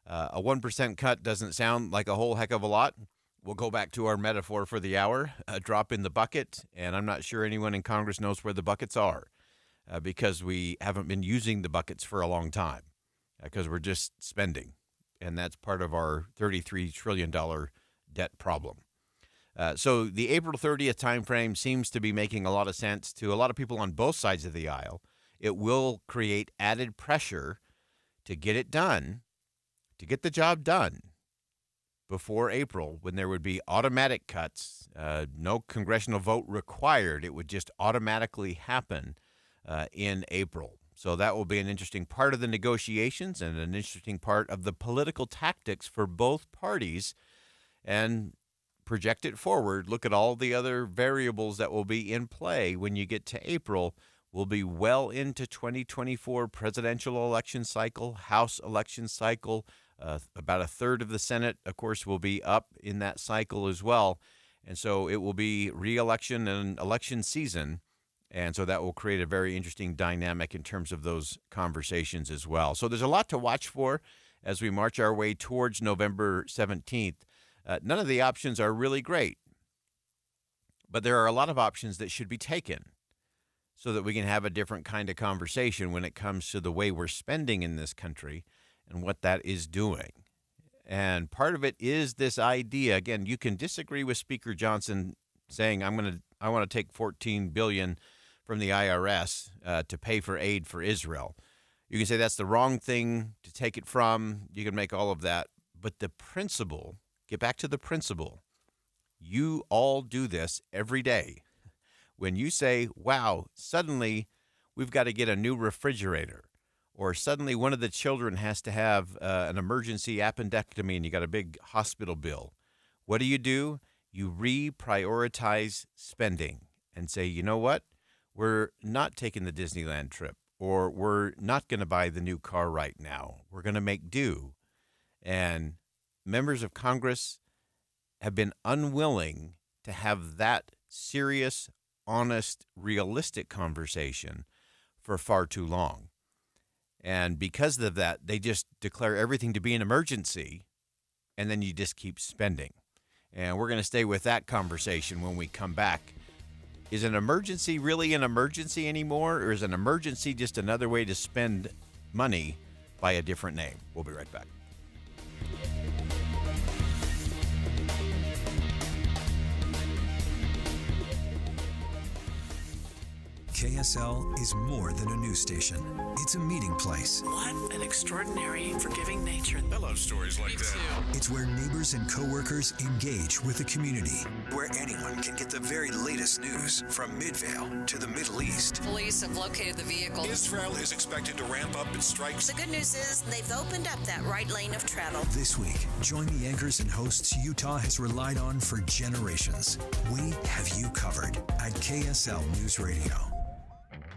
A 1% cut doesn't sound like a whole heck of a lot. We'll go back to our metaphor for the hour, a drop in the bucket, and I'm not sure anyone in Congress knows where the buckets are because we haven't been using the buckets for a long time because we're just spending, and that's part of our $33 trillion debt problem. So the April 30th timeframe seems to be making a lot of sense to a lot of people on both sides of the aisle. It will create added pressure to get it done, to get the job done. before April when there would be automatic cuts, no congressional vote required. It would just automatically happen in April. So that will be an interesting part of the negotiations and an interesting part of the political tactics for both parties. And project it forward, look at all the other variables that will be in play when you get to April. We'll be well into 2024 presidential election cycle, House election cycle. About a third of the Senate, of course, will be up in that cycle as well. And so it will be re-election and election season. And so that will create a very interesting dynamic in terms of those conversations as well. So there's a lot to watch for as we march our way towards November 17th. None of the options are really great, but there are a lot of options that should be taken so that we can have a different kind of conversation when it comes to the way we're spending in this country and what that is doing. And part of it is this idea, again, you can disagree with Speaker Johnson saying, I want to take $14 billion from the IRS to pay for aid for Israel. You can say that's the wrong thing to take it from. You can make all of that. But the principle, get back to the principle. You all do this every day. When you say, wow, suddenly we've got to get a new refrigerator, or suddenly one of the children has to have an emergency appendectomy and you got a big hospital bill, what do? You reprioritize spending and say, you know what? We're not taking the Disneyland trip, or we're not going to buy the new car right now. We're going to make do. And members of Congress have been unwilling to have that serious, honest, realistic conversation for far too long. And because of that, they just declare everything to be an emergency, and then you just keep spending. And we're going to stay with that conversation when we come back. Is an emergency really an emergency anymore, or is an emergency just another way to spend money by a different name? We'll be right back. KSL is more than a news station. It's a meeting place. What an extraordinary and forgiving nature. I love stories like that. It's where neighbors and coworkers engage with the community. Where anyone can get the very latest news from Midvale to the Middle East. Police have located the vehicle. Israel is expected to ramp up its strikes. The good news is they've opened up that right lane of travel. This week, join the anchors and hosts Utah has relied on for generations. We have you covered at KSL News Radio.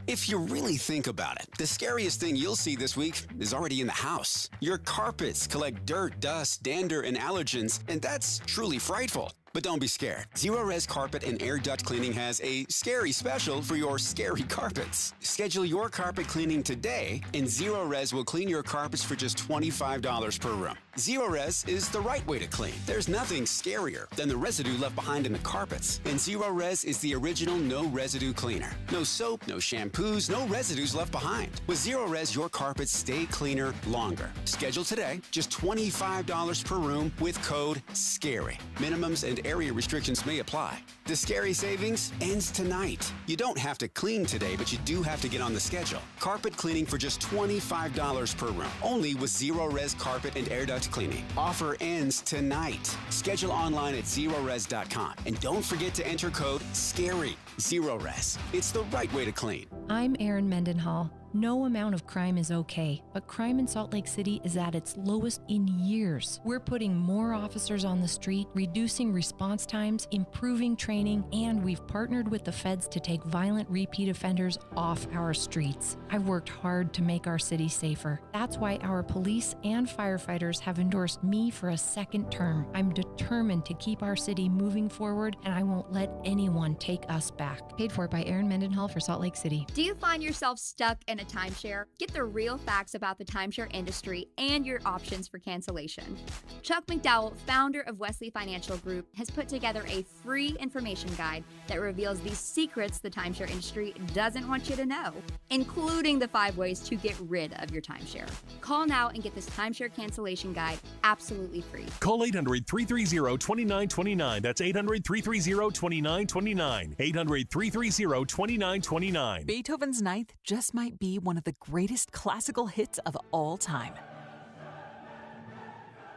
If you really think about it, the scariest thing you'll see this week is already in the house. Your carpets collect dirt, dust, dander, and allergens, and that's truly frightful. But don't be scared. Zerorez Carpet and Air Duct Cleaning has a scary special for your scary carpets. Schedule your carpet cleaning today, and Zerorez will clean your carpets for just $25 per room. Zerorez is the right way to clean. There's nothing scarier than the residue left behind in the carpets. And Zerorez is the original no-residue cleaner. No soap, no shampoos, no residues left behind. With Zerorez, your carpets stay cleaner longer. Schedule today, just $25 per room with code SCARY. Minimums and area restrictions may apply. The scary savings ends tonight. You don't have to clean today, but you do have to get on the schedule. Carpet cleaning for just $25 per room. Only with Zerorez Carpet and Air Duct Cleaning. Offer ends tonight. Schedule online at Zerorez.com. And don't forget to enter code SCARY. Zerorez. It's the right way to clean. I'm Erin Mendenhall. No amount of crime is okay, but crime in Salt Lake City is at its lowest in years. We're putting more officers on the street, reducing response times, improving training, and we've partnered with the feds to take violent repeat offenders off our streets. I've worked hard to make our city safer. That's why our police and firefighters have endorsed me for a second term. I'm determined to keep our city moving forward, and I won't let anyone take us back. Paid for by Erin Mendenhall for Salt Lake City. Do you find yourself stuck in a timeshare? Get the real facts about the timeshare industry and your options for cancellation. Chuck McDowell, founder of Wesley Financial Group, has put together a free information guide that reveals the secrets the timeshare industry doesn't want you to know, including the 5 ways to get rid of your timeshare. Call now and get this timeshare cancellation guide absolutely free. Call 800-330-2929. That's 800-330-2929. 800-330-2929. Beethoven's Ninth just might be one of the greatest classical hits of all time.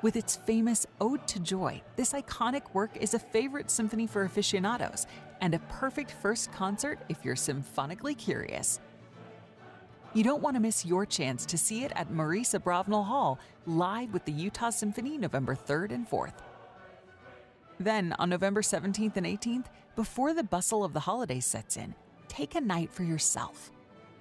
With its famous Ode to Joy, this iconic work is a favorite symphony for aficionados and a perfect first concert if you're symphonically curious. You don't want to miss your chance to see it at Maurice Abravanel Hall, live with the Utah Symphony November 3rd and 4th. Then, on November 17th and 18th, before the bustle of the holidays sets in, take a night for yourself.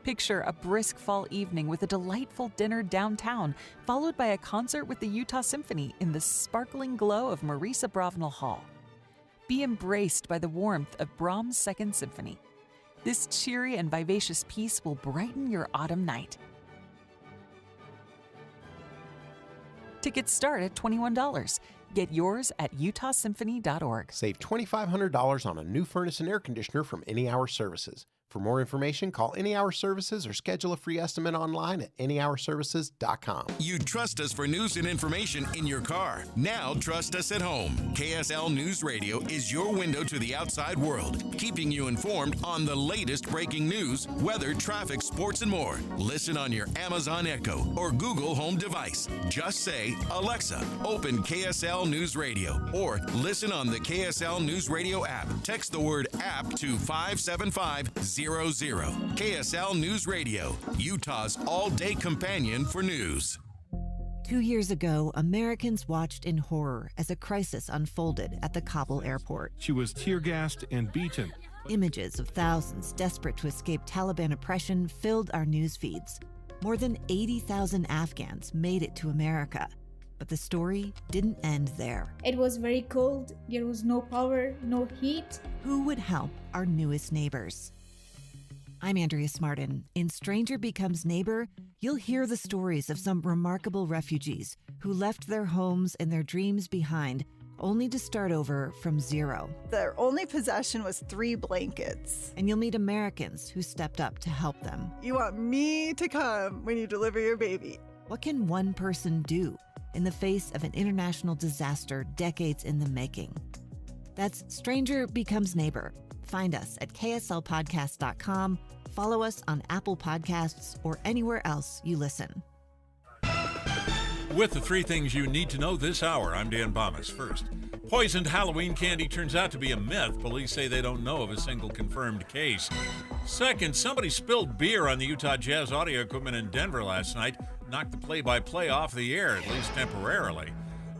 Picture a brisk fall evening with a delightful dinner downtown, followed by a concert with the Utah Symphony in the sparkling glow of Maurice Abravanel Hall. Be embraced by the warmth of Brahms' Second Symphony. This cheery and vivacious piece will brighten your autumn night. Tickets start at $21. Get yours at utahsymphony.org. Save $2,500 on a new furnace and air conditioner from Any Hour Services. For more information, call Any Hour Services or schedule a free estimate online at anyhourservices.com. You trust us for news and information in your car. Now trust us at home. KSL News Radio is your window to the outside world, keeping you informed on the latest breaking news, weather, traffic, sports, and more. Listen on your Amazon Echo or Google Home device. Just say, Alexa, open KSL News Radio, or listen on the KSL News Radio app. Text the word app to 57500. KSL News Radio, Utah's all-day companion for news. 2 years ago, Americans watched in horror as a crisis unfolded at the Kabul airport. She was tear-gassed and beaten. Images of thousands desperate to escape Taliban oppression filled our news feeds. More than 80,000 Afghans made it to America. But the story didn't end there. It was very cold. There was no power, no heat. Who would help our newest neighbors? I'm Andrea Smartin. In Stranger Becomes Neighbor, you'll hear the stories of some remarkable refugees who left their homes and their dreams behind, only to start over from zero. Their only possession was 3 blankets. And you'll meet Americans who stepped up to help them. You want me to come when you deliver your baby. What can one person do in the face of an international disaster decades in the making? That's Stranger Becomes Neighbor. Find us at kslpodcast.com, follow us on Apple Podcasts, or anywhere else you listen. With the 3 things you need to know this hour, I'm Dan Bomas. First, poisoned Halloween candy turns out to be a myth. Police say they don't know of a single confirmed case. Second, somebody spilled beer on the Utah Jazz audio equipment in Denver last night, knocked the play-by-play off the air, at least temporarily.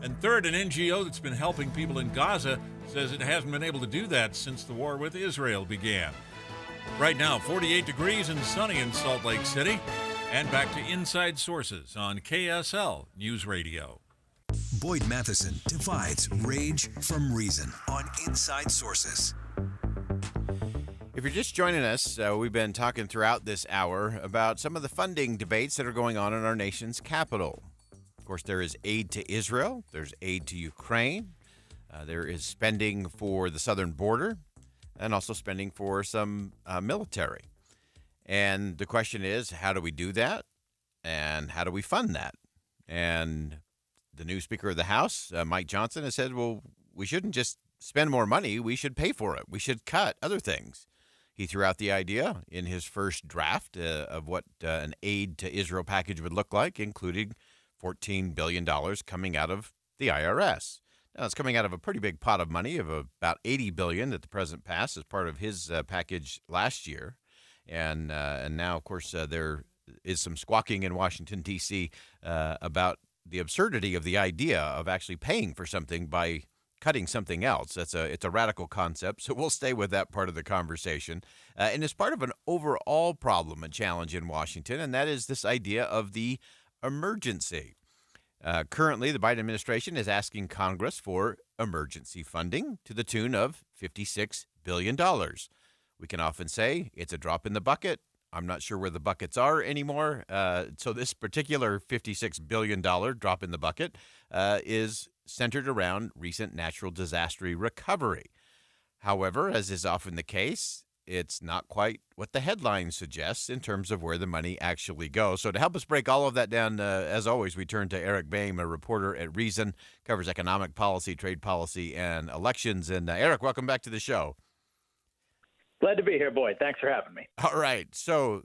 And third, an NGO that's been helping people in Gaza says it hasn't been able to do that since the war with Israel began. Right now, 48 degrees and sunny in Salt Lake City. And back to Inside Sources on KSL News Radio. Boyd Matheson divides rage from reason on Inside Sources. If you're just joining us, we've been talking throughout this hour about some of the funding debates that are going on in our nation's capital. Of course, there is aid to Israel. There's aid to Ukraine. There is spending for the southern border and also spending for some military. And the question is, how do we do that? And how do we fund that? And the new Speaker of the House, Mike Johnson, has said, well, we shouldn't just spend more money. We should pay for it. We should cut other things. He threw out the idea in his first draft of what an aid to Israel package would look like, including $14 billion coming out of the IRS. Now, it's coming out of a pretty big pot of money of about $80 billion that the president passed as part of his package last year. And now, of course, there is some squawking in Washington, D.C. About the absurdity of the idea of actually paying for something by cutting something else. It's a radical concept, so we'll stay with that part of the conversation. And it's part of an overall problem and challenge in Washington, and that is this idea of the emergency. Currently, the Biden administration is asking Congress for emergency funding to the tune of $56 billion. We can often say it's a drop in the bucket. I'm not sure where the buckets are anymore. So this particular $56 billion drop in the bucket is centered around recent natural disaster recovery. However, as is often the case, it's not quite what the headline suggests in terms of where the money actually goes. So to help us break all of that down, as always, we turn to Eric Boehm, a reporter at Reason, covers economic policy, trade policy, and elections. And Eric, welcome back to the show. Glad to be here, Boyd. Thanks for having me. All right. So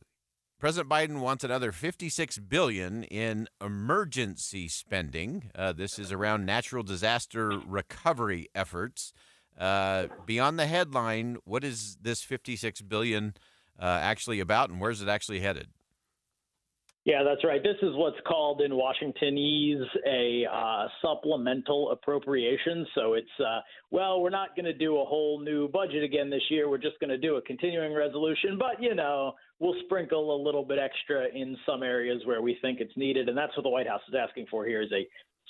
President Biden wants another $56 billion in emergency spending. This is around natural disaster recovery efforts. Beyond the headline, what is this $56 billion actually about, and where's it actually headed? Yeah, that's right. This is what's called in Washingtonese a supplemental appropriation. So it's, we're not going to do a whole new budget again this year. We're just going to do a continuing resolution. But, we'll sprinkle a little bit extra in some areas where we think it's needed. And that's what the White House is asking for here is a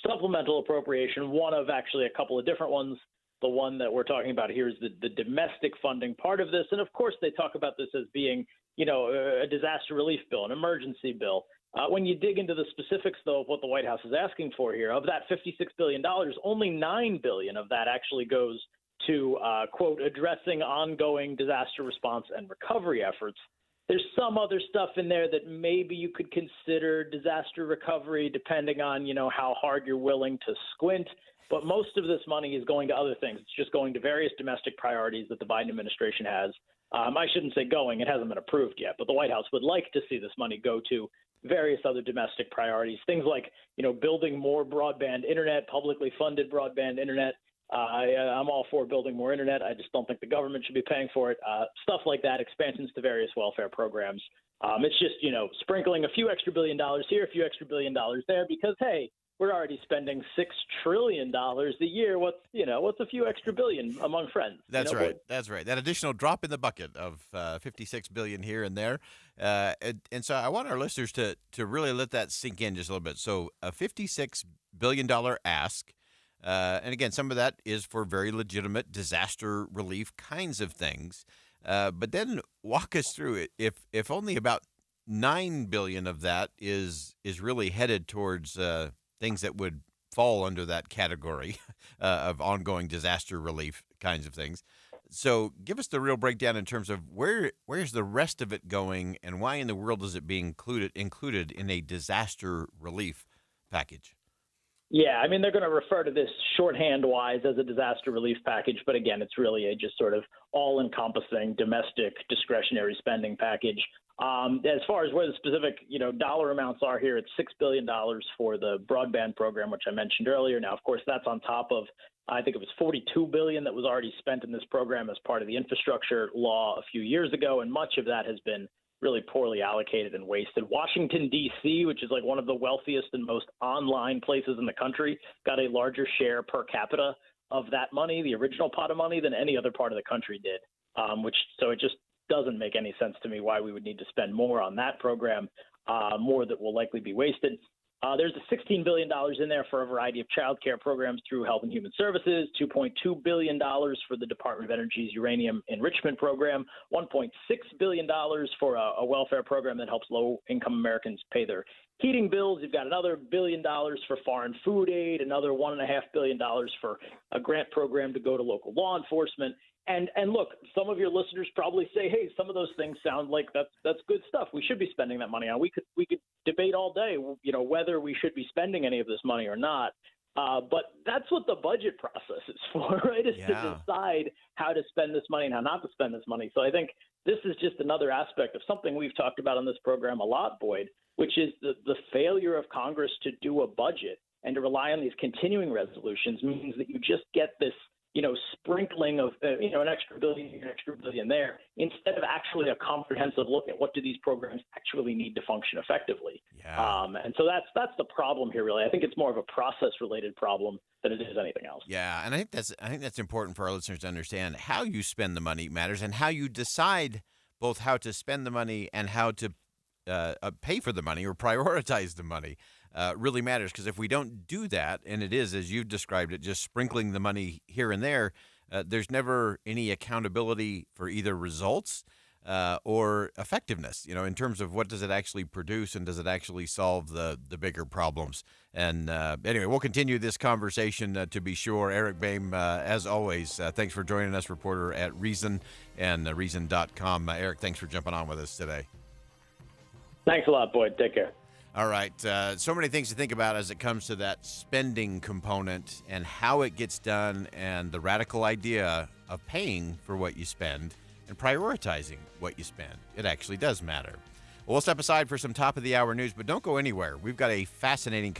supplemental appropriation, one of actually a couple of different ones. The one that we're talking about here is the domestic funding part of this. And, of course, they talk about this as being a disaster relief bill, an emergency bill. When you dig into the specifics, though, of what the White House is asking for here, of that $56 billion, only $9 billion of that actually goes to, quote, addressing ongoing disaster response and recovery efforts. There's some other stuff in there that maybe you could consider disaster recovery, depending on, how hard you're willing to squint. But most of this money is going to other things. It's just going to various domestic priorities that the Biden administration has. I shouldn't say going. It hasn't been approved yet. But the White House would like to see this money go to various other domestic priorities, things like, building more broadband internet, publicly funded broadband internet. I'm all for building more internet. I just don't think the government should be paying for it. Stuff like that, expansions to various welfare programs. It's just, sprinkling a few extra $1 billion here, a few extra $1 billion there, because, hey, we're already spending $6 trillion a year. What's a few extra billion among friends? That's right. That's right. That additional drop in the bucket of $56 billion here and there. And so I want our listeners to really let that sink in just a little bit. So a $56 billion ask. And again, some of that is for very legitimate disaster relief kinds of things. But then walk us through it. If only about $9 billion of that is really headed towards things that would fall under that category of ongoing disaster relief kinds of things. So give us the real breakdown in terms of where's the rest of it going, and why in the world is it being included in a disaster relief package? Yeah, they're going to refer to this shorthand-wise as a disaster relief package, but again, it's really a just sort of all-encompassing domestic discretionary spending package. As far as where the specific, dollar amounts are here, it's $6 billion for the broadband program, which I mentioned earlier. Now, of course, that's on top of, I think it was $42 billion that was already spent in this program as part of the infrastructure law a few years ago, and much of that has been really poorly allocated and wasted. Washington, D.C., which is like one of the wealthiest and most online places in the country, got a larger share per capita of that money, the original pot of money, than any other part of the country did, so it just doesn't make any sense to me why we would need to spend more on that program, more that will likely be wasted. There's a $16 billion in there for a variety of child care programs through Health and Human Services, $2.2 billion for the Department of Energy's uranium enrichment program, $1.6 billion for a welfare program that helps low-income Americans pay their heating bills. You've got another $1 billion for foreign food aid, another $1.5 billion for a grant program to go to local law enforcement. And look, some of your listeners probably say, hey, some of those things sound like that's good stuff. We should be spending that money on. We could debate all day, whether we should be spending any of this money or not. But that's what the budget process is for, right? Is to decide how to spend this money and how not to spend this money. So I think this is just another aspect of something we've talked about on this program a lot, Boyd, which is the failure of Congress to do a budget and to rely on these continuing resolutions means that you just get this sprinkling of, an extra billion there, instead of actually a comprehensive look at what do these programs actually need to function effectively. Yeah. And so that's the problem here, really. I think it's more of a process-related problem than it is anything else. Yeah, and I think that's important for our listeners to understand. How you spend the money matters, and how you decide both how to spend the money and how to pay for the money or prioritize the money. Really matters, because if we don't do that, and it is, as you've described it, just sprinkling the money here and there, there's never any accountability for either results or effectiveness, in terms of what does it actually produce and does it actually solve the bigger problems. And anyway, we'll continue this conversation to be sure. Eric Boehm, as always, thanks for joining us, reporter at Reason and Reason.com. Eric, thanks for jumping on with us today. Thanks a lot, Boyd. Take care. All right. So many things to think about as it comes to that spending component and how it gets done, and the radical idea of paying for what you spend and prioritizing what you spend. It actually does matter. We'll step aside for some top-of-the-hour news, but don't go anywhere. We've got a fascinating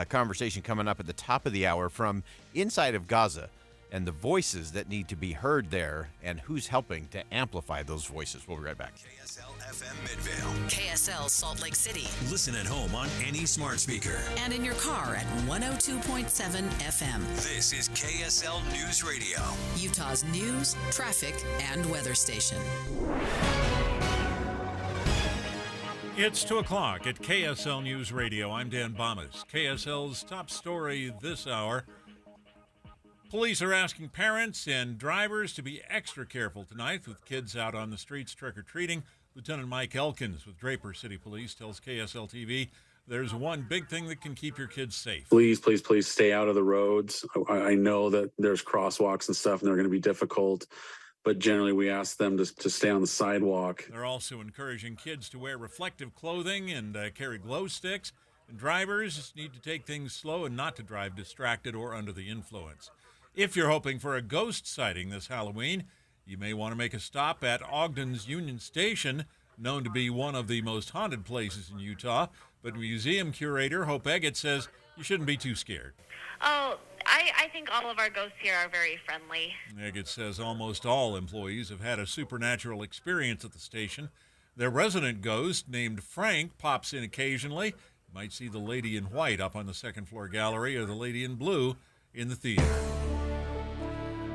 conversation coming up at the top of the hour from inside of Gaza and the voices that need to be heard there and who's helping to amplify those voices. We'll be right back. KSL FM Midvale. KSL Salt Lake City. Listen at home on any smart speaker. And in your car at 102.7 FM. This is KSL News Radio. Utah's news, traffic, and weather station. It's 2 o'clock at KSL News Radio. I'm Dan Bomas. KSL's top story this hour. Police are asking parents and drivers to be extra careful tonight with kids out on the streets trick-or-treating. Lieutenant Mike Elkins with Draper City Police tells KSL TV there's one big thing that can keep your kids safe. Please stay out of the roads. I know that there's crosswalks and stuff, and they're going to be difficult, but generally we ask them to stay on the sidewalk. They're also encouraging kids to wear reflective clothing and carry glow sticks. And drivers need to take things slow and not to drive distracted or under the influence. If you're hoping for a ghost sighting this Halloween, you may want to make a stop at Ogden's Union Station, known to be one of the most haunted places in Utah. But museum curator Hope Eggett says you shouldn't be too scared. Oh, I think all of our ghosts here are very friendly. Eggett says almost all employees have had a supernatural experience at the station. Their resident ghost, named Frank, pops in occasionally. You might see the lady in white up on the second floor gallery or the lady in blue in the theater.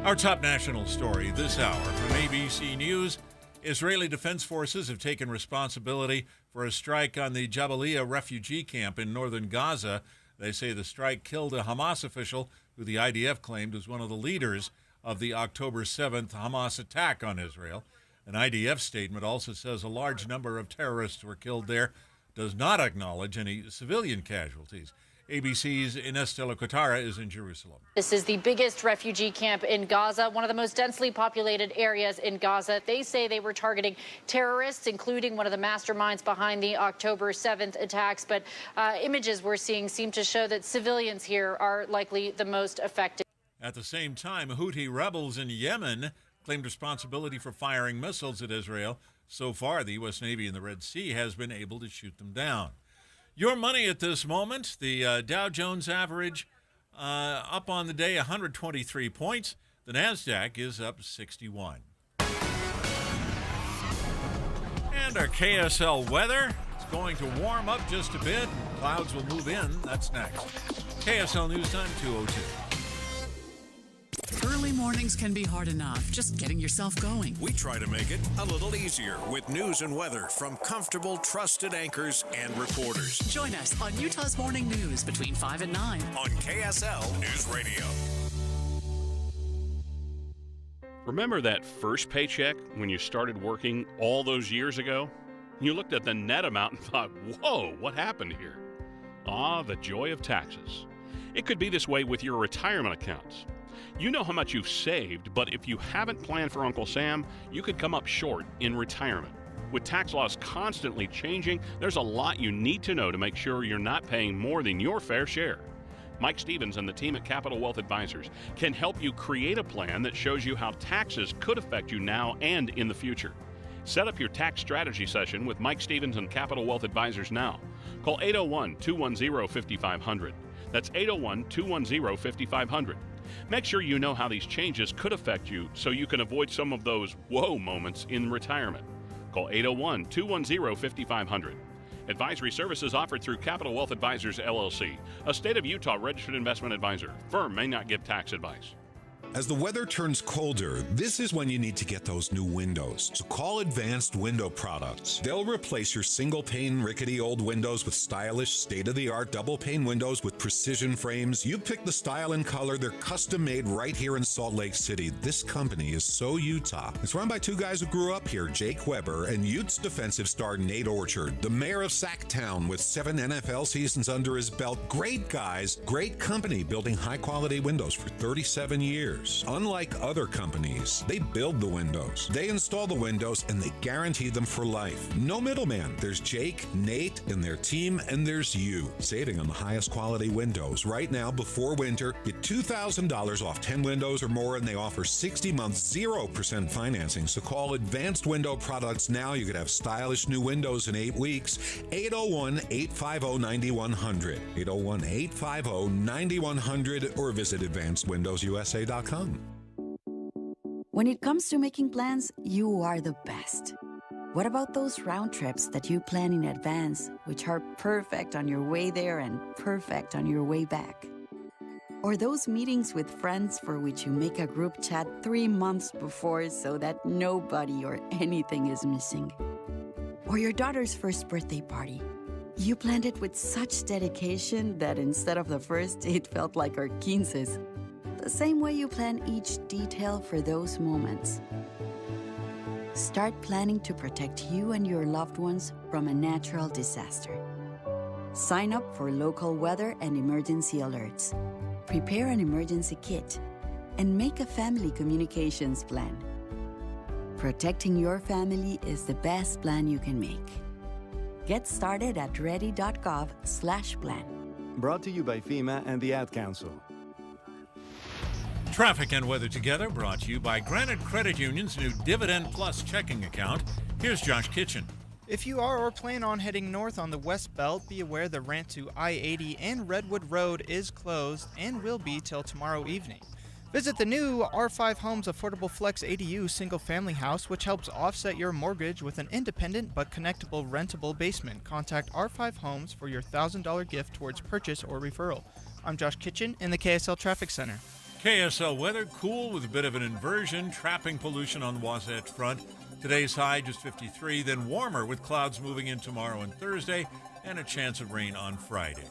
Our top national story this hour from ABC News. Israeli Defense Forces have taken responsibility for a strike on the Jabalia refugee camp in northern Gaza. They say the strike killed a Hamas official who the IDF claimed was one of the leaders of the October 7th Hamas attack on Israel. An IDF statement also says a large number of terrorists were killed there, does not acknowledge any civilian casualties. ABC's Ines de la Cotara is in Jerusalem. This is the biggest refugee camp in Gaza, one of the most densely populated areas in Gaza. They say they were targeting terrorists, including one of the masterminds behind the October 7th attacks. But images we're seeing seem to show that civilians here are likely the most affected. At the same time, Houthi rebels in Yemen claimed responsibility for firing missiles at Israel. So far, the U.S. Navy in the Red Sea has been able to shoot them down. Your money at this moment, the Dow Jones average up on the day 123 points. The NASDAQ is up 61. And our KSL weather is going to warm up just a bit. Clouds will move in. That's next. KSL News Time 2:02. Early mornings can be hard enough, just getting yourself going. We try to make it a little easier with news and weather from comfortable, trusted anchors and reporters. Join us on Utah's Morning News between 5 and 9 on KSL News Radio. Remember that first paycheck when you started working all those years ago? You looked at the net amount and thought, whoa, what happened here? Ah, the joy of taxes. It could be this way with your retirement accounts. You know how much you've saved, but if you haven't planned for Uncle Sam, you could come up short in retirement. With tax laws constantly changing, there's a lot you need to know to make sure you're not paying more than your fair share. Mike Stevens and the team at Capital Wealth Advisors can help you create a plan that shows you how taxes could affect you now and in the future. Set up your tax strategy session with Mike Stevens and Capital Wealth Advisors now. Call 801-210-5500. That's 801-210-5500. Make sure you know how these changes could affect you so you can avoid some of those whoa moments in retirement. Call 801-210-5500. Advisory services offered through Capital Wealth Advisors, LLC, a state of Utah registered investment advisor. Firm may not give tax advice. As the weather turns colder, this is when you need to get those new windows. So call Advanced Window Products. They'll replace your single-pane, rickety old windows with stylish, state-of-the-art double-pane windows with precision frames. You pick the style and color. They're custom-made right here in Salt Lake City. This company is so Utah. It's run by two guys who grew up here, Jake Weber and Utes defensive star Nate Orchard, the mayor of Sacktown with 7 NFL seasons under his belt. Great guys, great company building high-quality windows for 37 years. years. Unlike other companies, they build the windows, they install the windows, and they guarantee them for life. No middleman. There's Jake, Nate, and their team, and there's you. Saving on the highest quality windows. Right now, before winter, get $2,000 off 10 windows or more, and they offer 60 months, 0% financing. So call Advanced Window Products now. You could have stylish new windows in 8 weeks. 801-850-9100. 801-850-9100 or visit AdvancedWindowsUSA.com. When it comes to making plans, you are the best. What about those round trips that you plan in advance, which are perfect on your way there and perfect on your way back? Or those meetings with friends for which you make a group chat 3 months before so that nobody or anything is missing? Or your daughter's first birthday party. You planned it with such dedication that instead of the first, it felt like our 15s. The same way you plan each detail for those moments. Start planning to protect you and your loved ones from a natural disaster. Sign up for local weather and emergency alerts. Prepare an emergency kit and make a family communications plan. Protecting your family is the best plan you can make. Get started at ready.gov/plan. Brought to you by FEMA and the Ad Council. Traffic and weather together brought to you by Granite Credit Union's new Dividend Plus checking account. Here's Josh Kitchen. If you are or plan on heading north on the West Belt, be aware the ramp to I-80 and Redwood Road is closed and will be till tomorrow evening. Visit the new R5 Homes Affordable Flex ADU single-family house, which helps offset your mortgage with an independent but connectable rentable basement. Contact R5 Homes for your $1,000 gift towards purchase or referral. I'm Josh Kitchen in the KSL Traffic Center. KSL weather, cool with a bit of an inversion, trapping pollution on the Wasatch Front. Today's high just 53, then warmer with clouds moving in tomorrow and Thursday, and a chance of rain on Friday.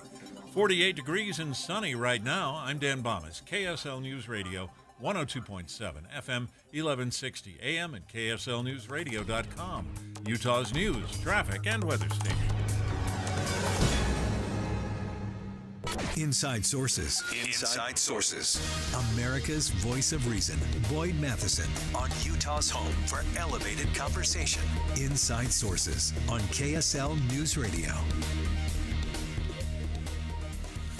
48 degrees and sunny right now. I'm Dan Bomas, KSL News Radio, 102.7 FM, 1160 AM at KSLNewsRadio.com. Utah's news, traffic, and weather station. Inside Sources. Inside Sources. America's voice of reason. Boyd Matheson on Utah's home for elevated conversation. Inside Sources on KSL News Radio.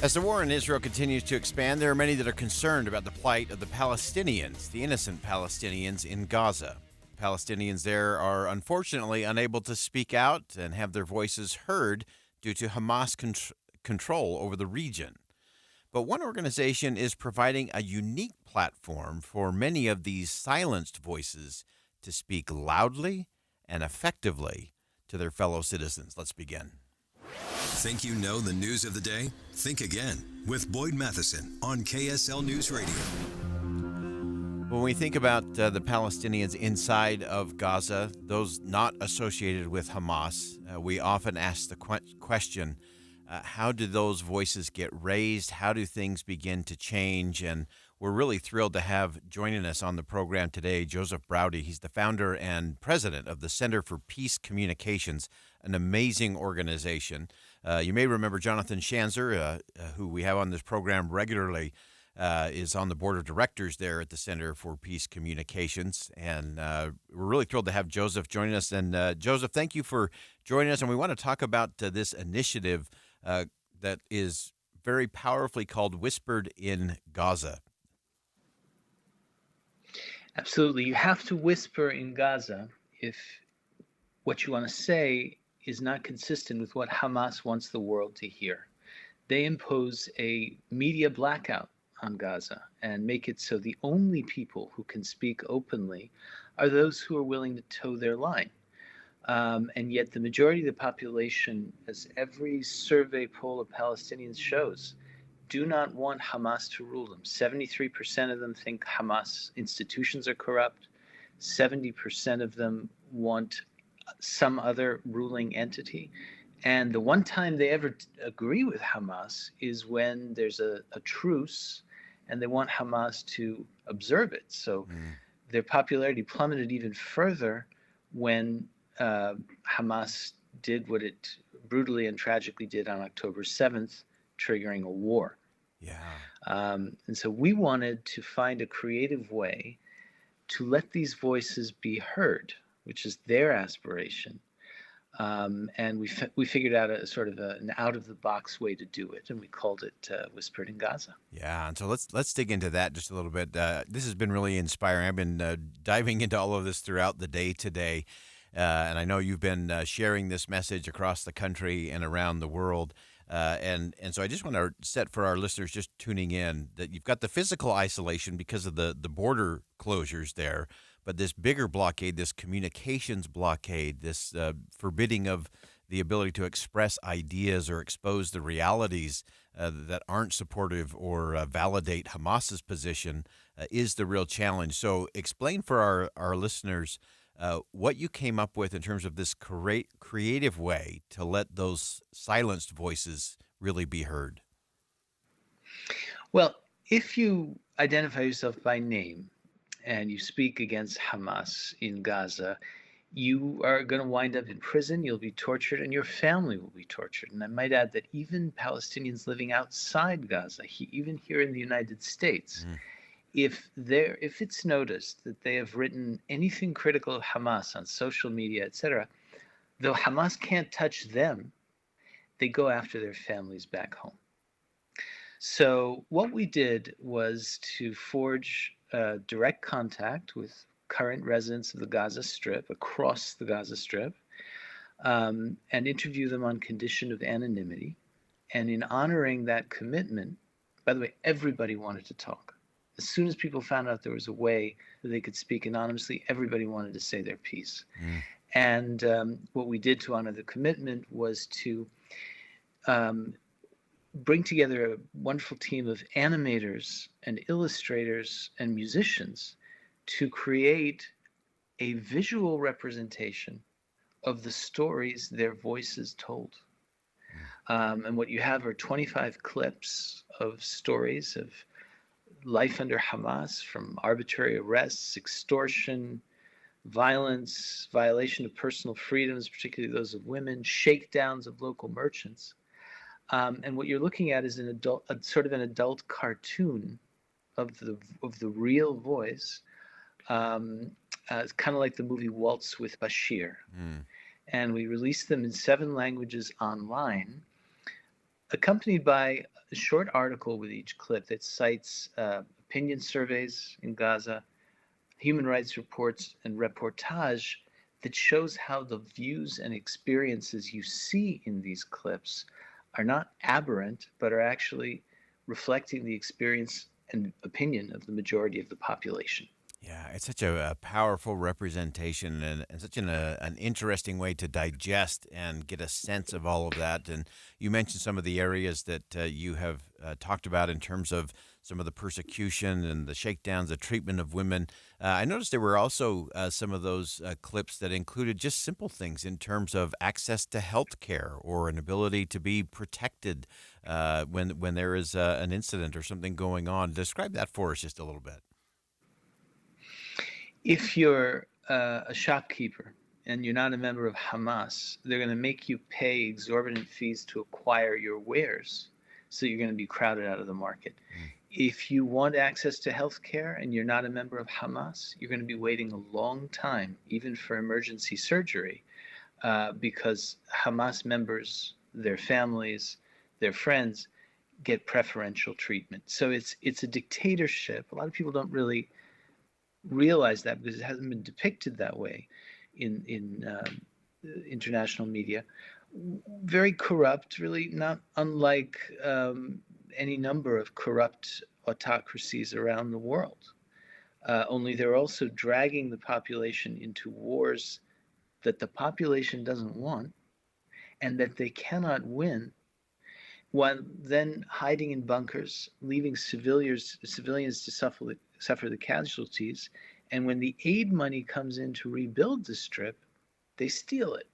As the war in Israel continues to expand, there are many that are concerned about the plight of the Palestinians, the innocent Palestinians in Gaza. Palestinians there are unfortunately unable to speak out and have their voices heard due to Hamas control over the region. But one organization is providing a unique platform for many of these silenced voices to speak loudly and effectively to their fellow citizens. Let's begin. Think you know the news of the day? Think again with Boyd Matheson on KSL News Radio. When we think about the Palestinians inside of Gaza, those not associated with Hamas, we often ask the question, how do those voices get raised? How do things begin to change? And we're really thrilled to have joining us on the program today Joseph Braude. He's the founder and president of the Center for Peace Communications, an amazing organization. You may remember Jonathan Schanzer, who we have on this program regularly, is on the board of directors there at the Center for Peace Communications. And we're really thrilled to have Joseph joining us. And Joseph, thank you for joining us. And we want to talk about this initiative that is very powerfully called Whispered in Gaza. Absolutely. You have to whisper in Gaza if what you want to say is not consistent with what Hamas wants the world to hear. They impose a media blackout on Gaza and make it so the only people who can speak openly are those who are willing to toe their line. And yet the majority of the population, as every survey poll of Palestinians shows, do not want Hamas to rule them. 73% of them think Hamas institutions are corrupt. 70% of them want some other ruling entity. And the one time they ever agree with Hamas is when there's a truce and they want Hamas to observe it. So their popularity plummeted even further when Hamas did what it brutally and tragically did on October 7th, triggering a war. Yeah. And so we wanted to find a creative way to let these voices be heard, which is their aspiration. And we figured out a sort of an out-of-the-box way to do it, and we called it Whispered in Gaza. Yeah, and so let's dig into that just a little bit. This has been really inspiring. I've been diving into all of this throughout the day today, and I know you've been sharing this message across the country and around the world. And so I just want to set for our listeners just tuning in that you've got the physical isolation because of the border closures there, but this bigger blockade, this communications blockade, this forbidding of the ability to express ideas or expose the realities that aren't supportive or validate Hamas's position is the real challenge. So explain for our listeners what you came up with in terms of this creative way to let those silenced voices really be heard. Well, if you identify yourself by name and you speak against Hamas in Gaza, you are going to wind up in prison, you'll be tortured, and your family will be tortured. And I might add that even Palestinians living outside Gaza, even here in the United States, if it's noticed that they have written anything critical of Hamas on social media, etc., though Hamas can't touch them, they go after their families back home. So what we did was to forge direct contact with current residents of the Gaza Strip, across the Gaza Strip, and interview them on condition of anonymity. And in honoring that commitment, by the way, everybody wanted to talk. As soon as people found out there was a way that they could speak anonymously, everybody wanted to say their piece. And what we did to honor the commitment was to bring together a wonderful team of animators and illustrators and musicians to create a visual representation of the stories their voices told. And what you have are 25 clips of stories of life under Hamas, from arbitrary arrests, extortion, violence, violation of personal freedoms, particularly those of women, shakedowns of local merchants. And what you're looking at is a sort of an adult cartoon of the real voice. It's kind of like the movie Waltz with Bashir. And we released them in 7 languages online, accompanied by a short article with each clip that cites opinion surveys in Gaza, human rights reports, and reportage that shows how the views and experiences you see in these clips are not aberrant, but are actually reflecting the experience and opinion of the majority of the population. Yeah, it's such a powerful representation and such an interesting way to digest and get a sense of all of that. And you mentioned some of the areas that you have talked about in terms of some of the persecution and the shakedowns, the treatment of women. I noticed there were also some of those clips that included just simple things in terms of access to health care or an ability to be protected when there is an incident or something going on. Describe that for us just a little bit. If you're a shopkeeper and you're not a member of Hamas, they're going to make you pay exorbitant fees to acquire your wares. So you're going to be crowded out of the market. If you want access to health care and you're not a member of Hamas, you're going to be waiting a long time, even for emergency surgery, because Hamas members, their families, their friends get preferential treatment. So it's a dictatorship. A lot of people don't really realize that because it hasn't been depicted that way in international media. Very corrupt, really not unlike any number of corrupt autocracies around the world. Only they're also dragging the population into wars that the population doesn't want and that they cannot win, while then hiding in bunkers, leaving civilians to suffer the casualties. And when the aid money comes in to rebuild the Strip, they steal it.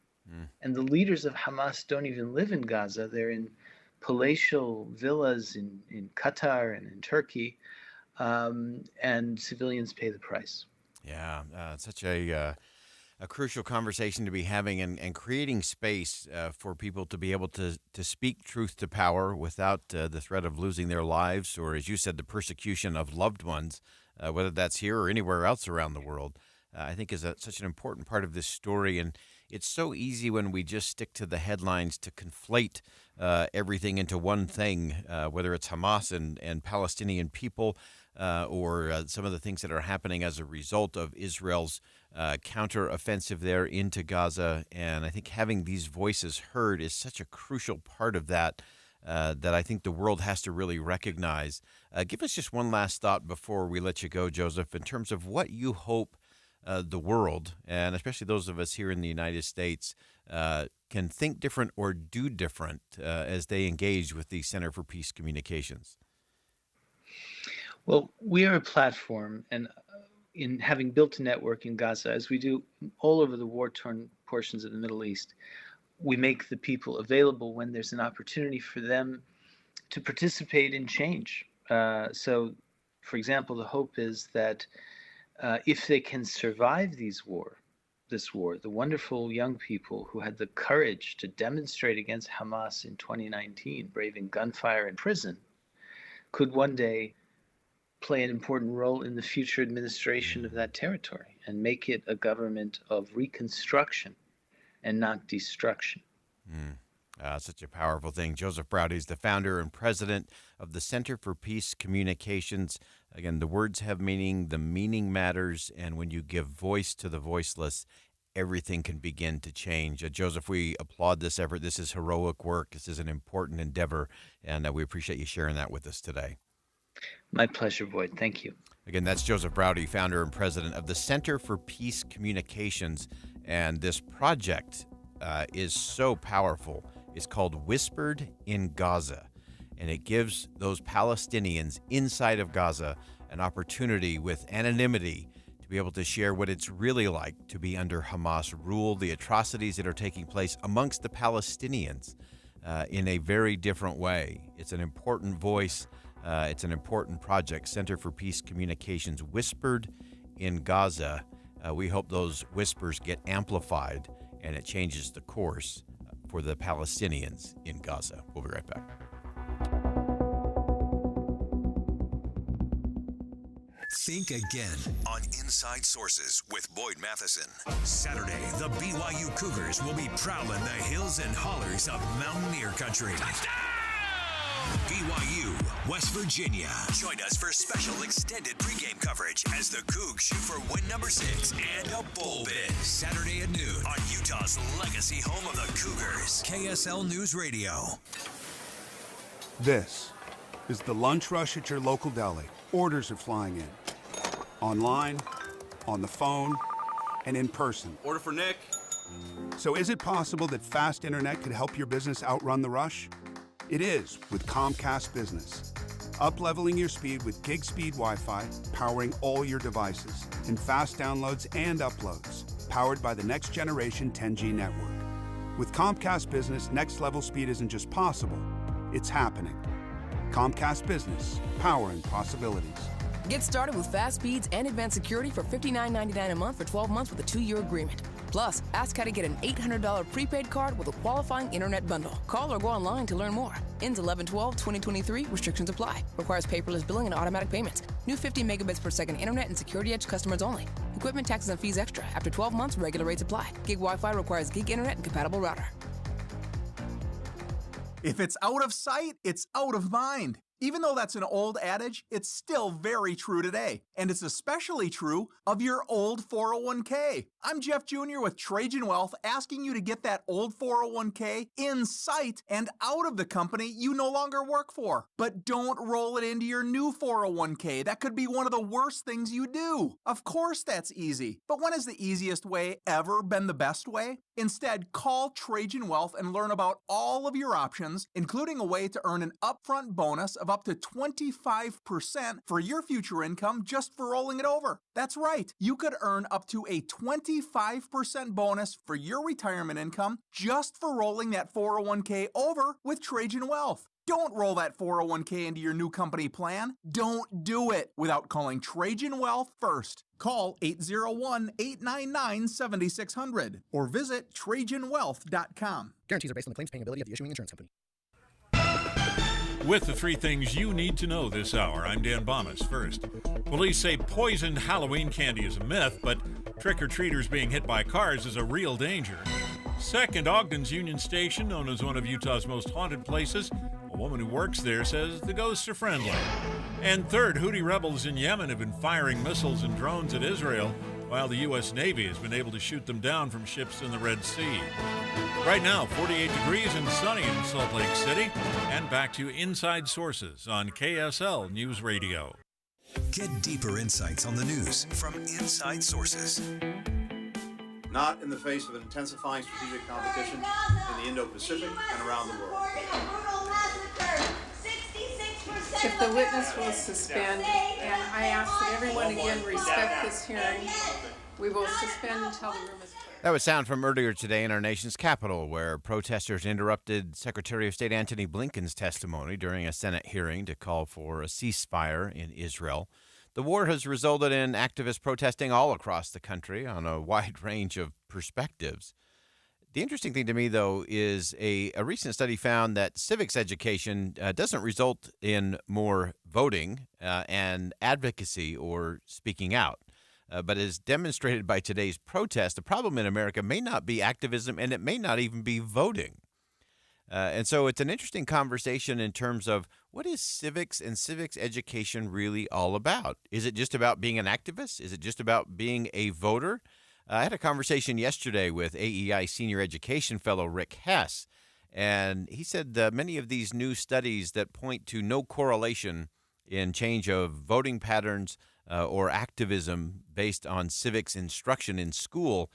And the leaders of Hamas don't even live in Gaza. They're in palatial villas in Qatar and in Turkey, and civilians pay the price. Yeah, such a a crucial conversation to be having and creating space for people to be able to speak truth to power without the threat of losing their lives or, as you said, the persecution of loved ones, whether that's here or anywhere else around the world, I think is such an important part of this story. And it's so easy when we just stick to the headlines to conflate everything into one thing, whether it's Hamas and Palestinian people or some of the things that are happening as a result of Israel's counteroffensive there into Gaza. And I think having these voices heard is such a crucial part of that, that I think the world has to really recognize. Give us just one last thought before we let you go, Joseph, in terms of what you hope the world, and especially those of us here in the United States, can think different or do different as they engage with the Center for Peace Communications. Well, we are a platform, and in having built a network in Gaza, as we do all over the war-torn portions of the Middle East, we make the people available when there's an opportunity for them to participate in change. So, for example, the hope is that if they can survive this war, the wonderful young people who had the courage to demonstrate against Hamas in 2019, braving gunfire in prison, could one day play an important role in the future administration of that territory and make it a government of reconstruction and not destruction. Such a powerful thing. Joseph Braude is the founder and president of the Center for Peace Communications. Again, the words have meaning, the meaning matters, and when you give voice to the voiceless, everything can begin to change. Joseph, we applaud this effort. This is heroic work. This is an important endeavor, and we appreciate you sharing that with us today. My pleasure, Boyd. Thank you. Again, that's Joseph Braude, founder and president of the Center for Peace Communications, and this project is so powerful. It's called Whispered in Gaza, and it gives those Palestinians inside of Gaza an opportunity with anonymity to be able to share what it's really like to be under Hamas rule, the atrocities that are taking place amongst the Palestinians in a very different way. It's an important voice. It's an important project. Center for Peace Communications, Whispered in Gaza. We hope those whispers get amplified and it changes the course for the Palestinians in Gaza. We'll be right back. Think again on Inside Sources with Boyd Matheson. Saturday, the BYU Cougars will be prowling the hills and hollers of Mountaineer Country. Touchdown! BYU, West Virginia. Join us for special extended pregame coverage as the Cougs shoot for win number 6 and a bowl bid. Saturday at noon on Utah's legacy home of the Cougars. KSL News Radio. This is the lunch rush at your local deli. Orders are flying in. Online, on the phone, and in person. Order for Nick. So is it possible that fast internet could help your business outrun the rush? It is with Comcast Business. Up-leveling your speed with gig speed Wi-Fi, powering all your devices, and fast downloads and uploads, powered by the next generation 10G network. With Comcast Business, next-level speed isn't just possible, it's happening. Comcast Business, powering possibilities. Get started with fast speeds and advanced security for $59.99 a month for 12 months with a 2-year agreement. Plus, ask how to get an $800 prepaid card with a qualifying internet bundle. Call or go online to learn more. Ends 11/12/2023. Restrictions apply. Requires paperless billing and automatic payments. New 50 megabits per second internet and Security Edge customers only. Equipment, taxes, and fees extra. After 12 months, regular rates apply. Gig Wi-Fi requires gig internet and compatible router. If it's out of sight, it's out of mind. Even though that's an old adage, it's still very true today. And it's especially true of your old 401k. I'm Jeff Jr. with Trajan Wealth, asking you to get that old 401k in sight and out of the company you no longer work for. But don't roll it into your new 401k. That could be one of the worst things you do. Of course that's easy. But when has the easiest way ever been the best way? Instead, call Trajan Wealth and learn about all of your options, including a way to earn an upfront bonus of up to 25% for your future income just for rolling it over. That's right. You could earn up to a 25% bonus for your retirement income just for rolling that 401k over with Trajan Wealth. Don't roll that 401k into your new company plan. Don't do it without calling Trajan Wealth first. Call 801-899-7600 or visit TrajanWealth.com. Guarantees are based on the claims paying ability of the issuing insurance company. With the three things you need to know this hour, I'm Dan Bomas. First, police say poisoned Halloween candy is a myth, but trick-or-treaters being hit by cars is a real danger. Second, Ogden's Union Station, known as one of Utah's most haunted places, a woman who works there says the ghosts are friendly. And third, Houthi rebels in Yemen have been firing missiles and drones at Israel, while the U.S. Navy has been able to shoot them down from ships in the Red Sea. Right now, 48 degrees and sunny in Salt Lake City. And back to Inside Sources on KSL News Radio. Get deeper insights on the news from Inside Sources. Not in the face of an intensifying strategic competition in the Indo-Pacific and around the world. If the witness will suspend, and I ask that everyone again respect this hearing, we will suspend until the room is clear. That was sound from earlier today in our nation's capital, where protesters interrupted Secretary of State Antony Blinken's testimony during a Senate hearing to call for a ceasefire in Israel. The war has resulted in activists protesting all across the country on a wide range of perspectives. The interesting thing to me, though, is a recent study found that civics education doesn't result in more voting and advocacy or speaking out. But as demonstrated by today's protest, the problem in America may not be activism, and it may not even be voting. And so it's an interesting conversation in terms of what is civics and civics education really all about? Is it just about being an activist? Is it just about being a voter? I had a conversation yesterday with AEI Senior Education Fellow Rick Hess, and he said many of these new studies that point to no correlation in change of voting patterns or activism based on civics instruction in school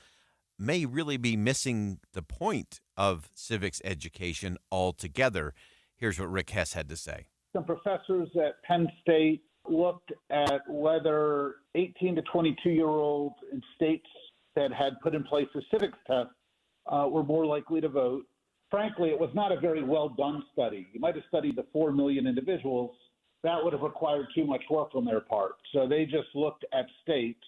may really be missing the point of civics education altogether. Here's what Rick Hess had to say. Some professors at Penn State looked at whether 18 to 22-year-olds in states that had put in place a civics test were more likely to vote. Frankly, it was not a very well done study. You might have studied the 4 million individuals. That would have required too much work on their part. So they just looked at states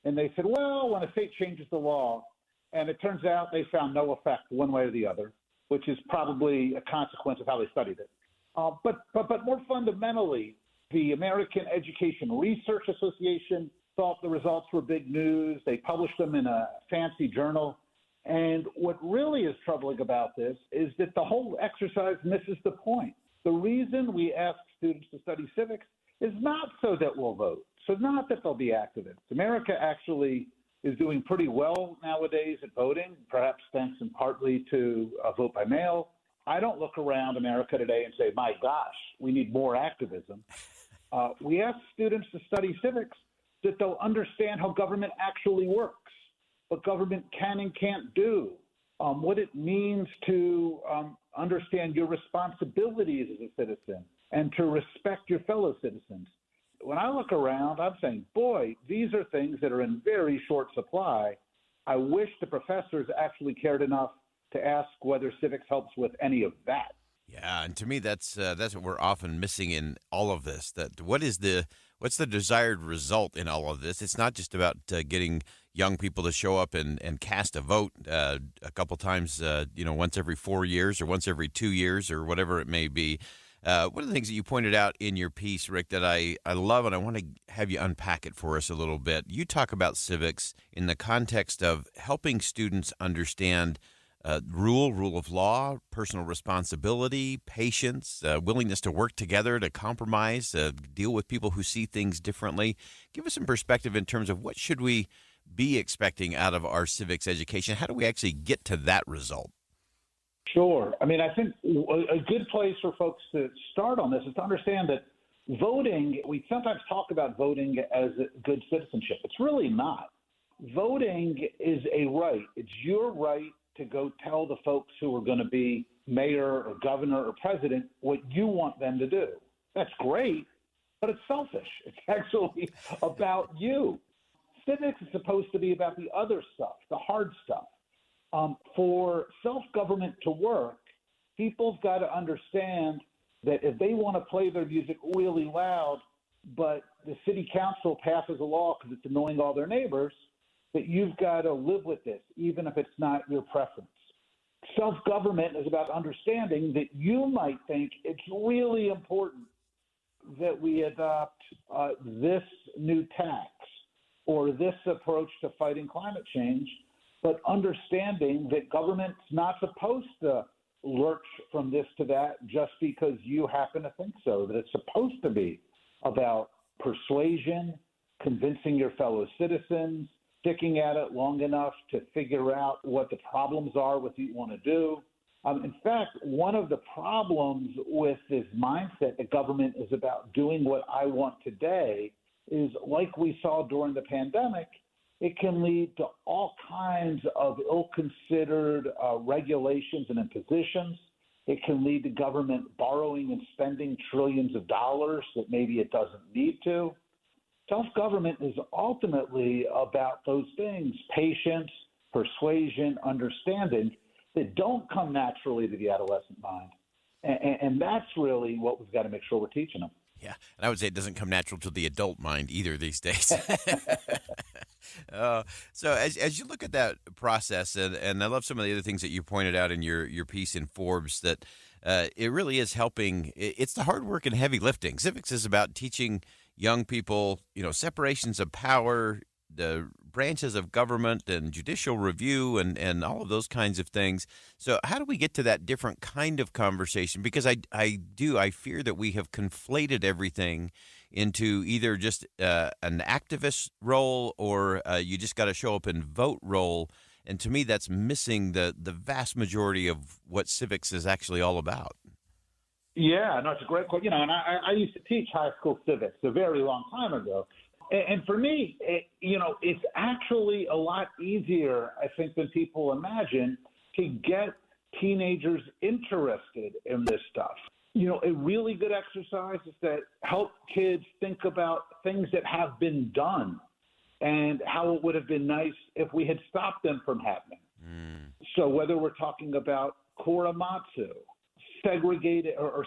and they said, well, when a state changes the law, and it turns out they found no effect one way or the other, which is probably a consequence of how they studied it. But more fundamentally, the American Education Research Association thought the results were big news. They published them in a fancy journal. And what really is troubling about this is that the whole exercise misses the point. The reason we ask students to study civics is not so that we'll vote, so not that they'll be activists. America actually is doing pretty well nowadays at voting, perhaps thanks in partly to vote by mail. I don't look around America today and say, my gosh, we need more activism. We ask students to study civics that they'll understand how government actually works, what government can and can't do, what it means to understand your responsibilities as a citizen and to respect your fellow citizens. When I look around, I'm saying, boy, these are things that are in very short supply. I wish the professors actually cared enough to ask whether civics helps with any of that. Yeah, and to me, that's what we're often missing in all of this. That what's the desired result in all of this? It's not just about getting young people to show up and cast a vote a couple times, once every 4 years or once every 2 years or whatever it may be. One of the things that you pointed out in your piece, Rick, that I love, and I want to have you unpack it for us a little bit. You talk about civics in the context of helping students understand rule of law, personal responsibility, patience, willingness to work together, to compromise, deal with people who see things differently. Give us some perspective in terms of what should we be expecting out of our civics education? How do we actually get to that result? Sure. I mean, I think a good place for folks to start on this is to understand that voting, we sometimes talk about voting as good citizenship. It's really not. Voting is a right. It's your right to go tell the folks who are going to be mayor or governor or president what you want them to do. That's great, but it's selfish. It's actually about you. Civics is supposed to be about the other stuff, the hard stuff. For self-government to work, people's got to understand that if they want to play their music really loud, but the city council passes a law because it's annoying all their neighbors, that you've got to live with this, even if it's not your preference. Self-government is about understanding that you might think it's really important that we adopt this new tax or this approach to fighting climate change, but understanding that government's not supposed to lurch from this to that just because you happen to think so, that it's supposed to be about persuasion, convincing your fellow citizens, sticking at it long enough to figure out what the problems are, what you want to do. In fact, one of the problems with this mindset that government is about doing what I want today is, like we saw during the pandemic, it can lead to all kinds of ill-considered regulations and impositions. It can lead to government borrowing and spending trillions of dollars that maybe it doesn't need to. Self-government is ultimately about those things: patience, persuasion, understanding, that don't come naturally to the adolescent mind. And that's really what we've got to make sure we're teaching them. Yeah, and I would say it doesn't come natural to the adult mind either these days. So as you look at that process, and I love some of the other things that you pointed out in your piece in Forbes, that it really is helping. It's the hard work and heavy lifting. Civics is about teaching young people, separations of power, the branches of government and judicial review and all of those kinds of things. So how do we get to that different kind of conversation? Because I fear that we have conflated everything into either just an activist role or you just got to show up and vote role. And to me, that's missing the vast majority of what civics is actually all about. Yeah, no, it's a great question. And I used to teach high school civics a very long time ago. And for me, it's actually a lot easier, I think, than people imagine to get teenagers interested in this stuff. A really good exercise is that help kids think about things that have been done and how it would have been nice if we had stopped them from happening. So whether we're talking about Korematsu,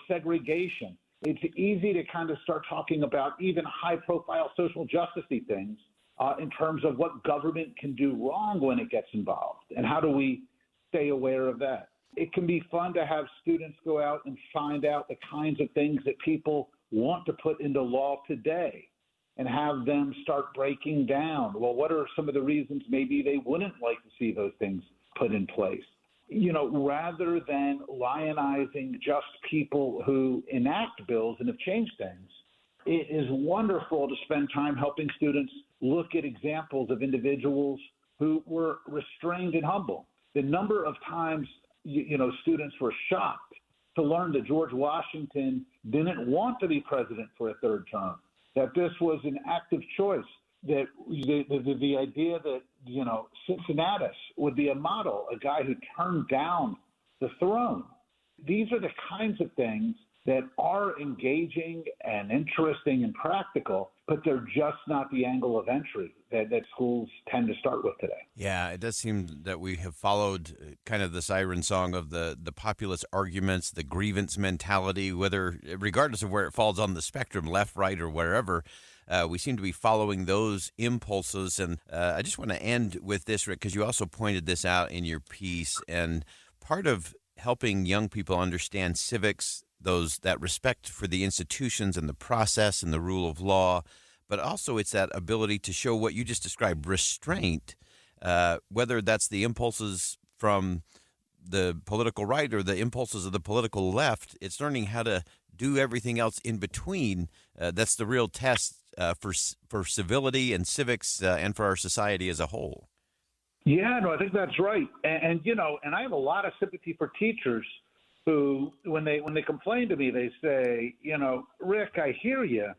segregation, it's easy to kind of start talking about even high-profile social justice-y things in terms of what government can do wrong when it gets involved, and how do we stay aware of that. It can be fun to have students go out and find out the kinds of things that people want to put into law today and have them start breaking down, well, what are some of the reasons maybe they wouldn't like to see those things put in place? Rather than lionizing just people who enact bills and have changed things, it is wonderful to spend time helping students look at examples of individuals who were restrained and humble. The number of times, students were shocked to learn that George Washington didn't want to be president for a third term, that this was an active choice, that the idea that, Cincinnatus would be a model, a guy who turned down the throne. These are the kinds of things that are engaging and interesting and practical, but they're just not the angle of entry that schools tend to start with today. Yeah, it does seem that we have followed kind of the siren song of the populist arguments, the grievance mentality, regardless of where it falls on the spectrum, left, right, or wherever. We seem to be following those impulses. And I just want to end with this, Rick, because you also pointed this out in your piece. And part of helping young people understand civics, that respect for the institutions and the process and the rule of law, but also it's that ability to show what you just described, restraint, whether that's the impulses from the political right or the impulses of the political left. It's learning how to do everything else in between. That's the real test for civility and civics and for our society as a whole. Yeah, no, I think that's right. And I have a lot of sympathy for teachers who, when they complain to me, they say, Rick, I hear you,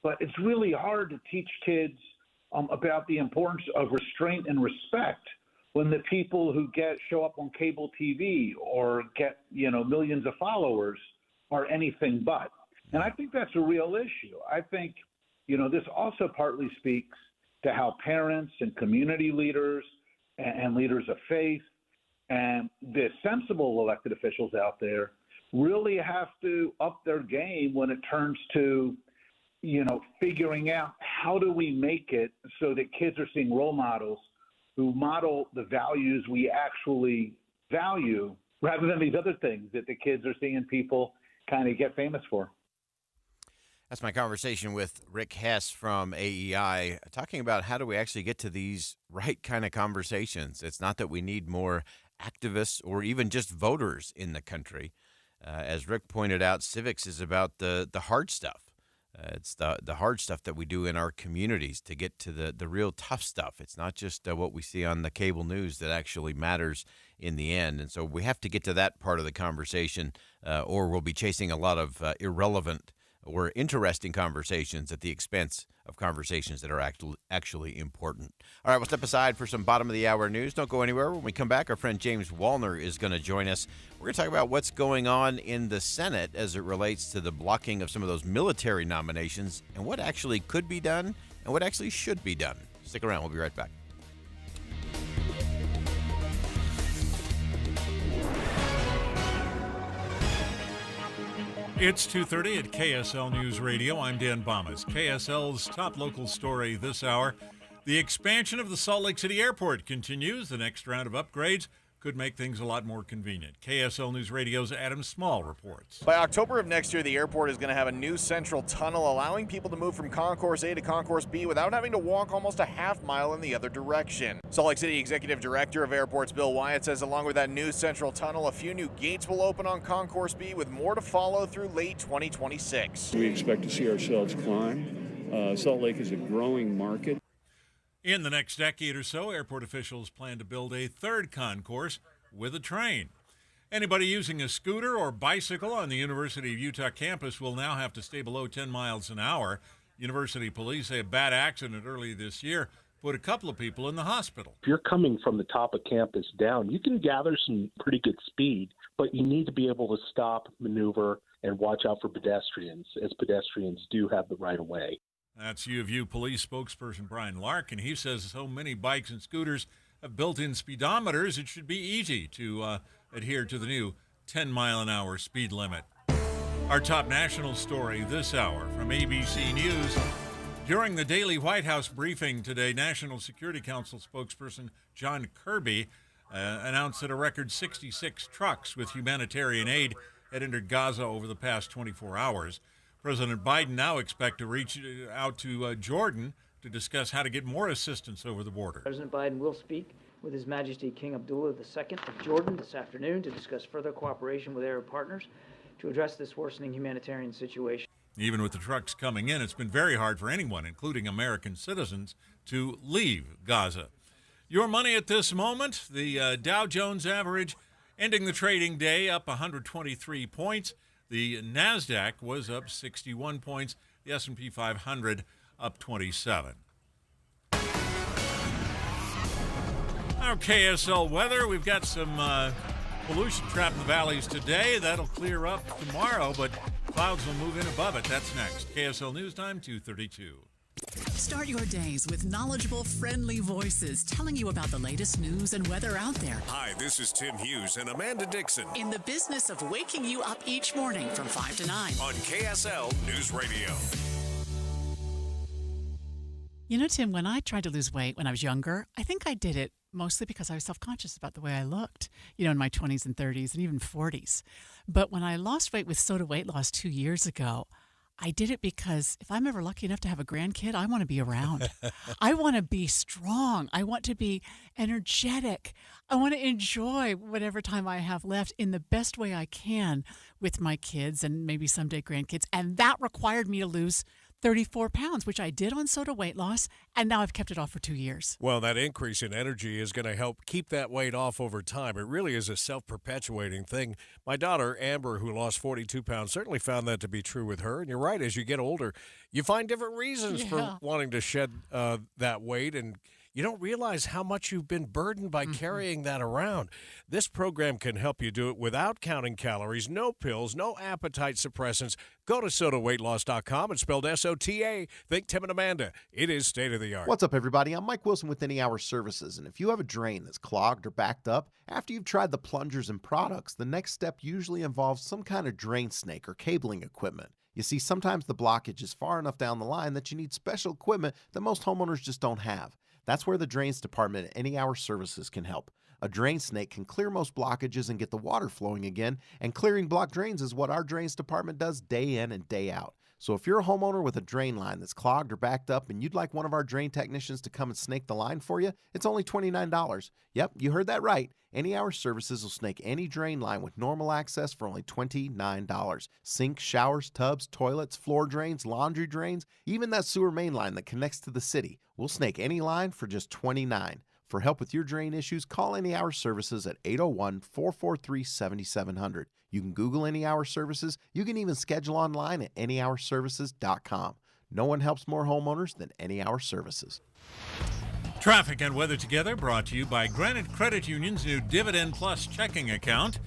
but it's really hard to teach kids about the importance of restraint and respect when the people who show up on cable TV or get, millions of followers are anything but. And I think that's a real issue. I think, this also partly speaks to how parents and community leaders and leaders of faith and the sensible elected officials out there really have to up their game when it turns to, figuring out how do we make it so that kids are seeing role models who model the values we actually value rather than these other things that the kids are seeing people kind of get famous for. That's my conversation with Rick Hess from AEI, talking about how do we actually get to these right kind of conversations. It's not that we need more activists or even just voters in the country. As Rick pointed out, civics is about the hard stuff. It's the hard stuff that we do in our communities to get to the real tough stuff. It's not just what we see on the cable news that actually matters in the end. And so we have to get to that part of the conversation, or we'll be chasing a lot of irrelevant or interesting conversations at the expense of conversations that are actually important. All right, we'll step aside for some bottom-of-the-hour news. Don't go anywhere. When we come back, our friend James Wallner is going to join us. We're going to talk about what's going on in the Senate as it relates to the blocking of some of those military nominations and what actually could be done and what actually should be done. Stick around. We'll be right back. It's 2:30 at KSL News Radio. I'm Dan Bomas. KSL's top local story this hour. The expansion of the Salt Lake City Airport continues. The next round of upgrades could make things a lot more convenient. KSL News Radio's Adam Small reports. By October of next year, the airport is going to have a new central tunnel, allowing people to move from Concourse A to Concourse B without having to walk almost a half mile in the other direction. Salt Lake City Executive Director of Airports Bill Wyatt says along with that new central tunnel, a few new gates will open on Concourse B with more to follow through late 2026. We expect to see ourselves climb. Salt Lake is a growing market. In the next decade or so, airport officials plan to build a third concourse with a train. Anybody using a scooter or bicycle on the University of Utah campus will now have to stay below 10 miles an hour. University police say a bad accident early this year put a couple of people in the hospital. If you're coming from the top of campus down, you can gather some pretty good speed, but you need to be able to stop, maneuver, and watch out for pedestrians, as pedestrians do have the right of way. That's U of U police spokesperson Brian Larkin. He says so many bikes and scooters have built-in speedometers, it should be easy to adhere to the new 10-mile-an-hour speed limit. Our top national story this hour from ABC News. During the daily White House briefing today, National Security Council spokesperson John Kirby announced that a record 66 trucks with humanitarian aid had entered Gaza over the past 24 hours. President Biden now expects to reach out to Jordan to discuss how to get more assistance over the border. President Biden will speak with His Majesty King Abdullah II of Jordan this afternoon to discuss further cooperation with Arab partners to address this worsening humanitarian situation. Even with the trucks coming in, it's been very hard for anyone, including American citizens, to leave Gaza. Your money at this moment, the Dow Jones average ending the trading day up 123 points. The NASDAQ was up 61 points. The S&P 500 up 27. Our KSL weather, we've got some pollution trapped in the valleys today. That'll clear up tomorrow, but clouds will move in above it. That's next. KSL News Time, 2:32. Start your days with knowledgeable, friendly voices telling you about the latest news and weather out there. Hi, this is Tim Hughes and Amanda Dixon. In the business of waking you up each morning from 5 to 9. On KSL News Radio. You know, Tim, when I tried to lose weight when I was younger, I think I did it mostly because I was self-conscious about the way I looked, in my 20s and 30s and even 40s. But when I lost weight with Soda Weight Loss 2 years ago, I did it because if I'm ever lucky enough to have a grandkid, I want to be around. I want to be strong. I want to be energetic. I want to enjoy whatever time I have left in the best way I can with my kids and maybe someday grandkids. And that required me to lose 34 pounds, which I did on Soda Weight Loss, and now I've kept it off for 2 years. Well, that increase in energy is going to help keep that weight off over time. It really is a self-perpetuating thing. My daughter, Amber, who lost 42 pounds, certainly found that to be true with her. And you're right, as you get older, you find different reasons for wanting to shed that weight, and you don't realize how much you've been burdened by carrying that around. This program can help you do it without counting calories, no pills, no appetite suppressants. Go to SodaWeightLoss.com and spelled S-O-T-A. Think Tim and Amanda. It is state-of-the-art. What's up, everybody? I'm Mike Wilson with Any Hour Services, and if you have a drain that's clogged or backed up, after you've tried the plungers and products, the next step usually involves some kind of drain snake or cabling equipment. You see, sometimes the blockage is far enough down the line that you need special equipment that most homeowners just don't have. That's where the Drains Department at Any Hour Services can help. A drain snake can clear most blockages and get the water flowing again, and clearing blocked drains is what our Drains Department does day in and day out. So if you're a homeowner with a drain line that's clogged or backed up and you'd like one of our drain technicians to come and snake the line for you, it's only $29. Yep, you heard that right. Any Hour Services will snake any drain line with normal access for only $29. Sinks, showers, tubs, toilets, floor drains, laundry drains, even that sewer main line that connects to the city. We'll snake any line for just $29. For help with your drain issues, call Any Hour Services at 801-443-7700. You can Google Any Hour Services. You can even schedule online at anyhourservices.com. No one helps more homeowners than Any Hour Services. Traffic and weather together brought to you by Granite Credit Union's new Dividend Plus checking account.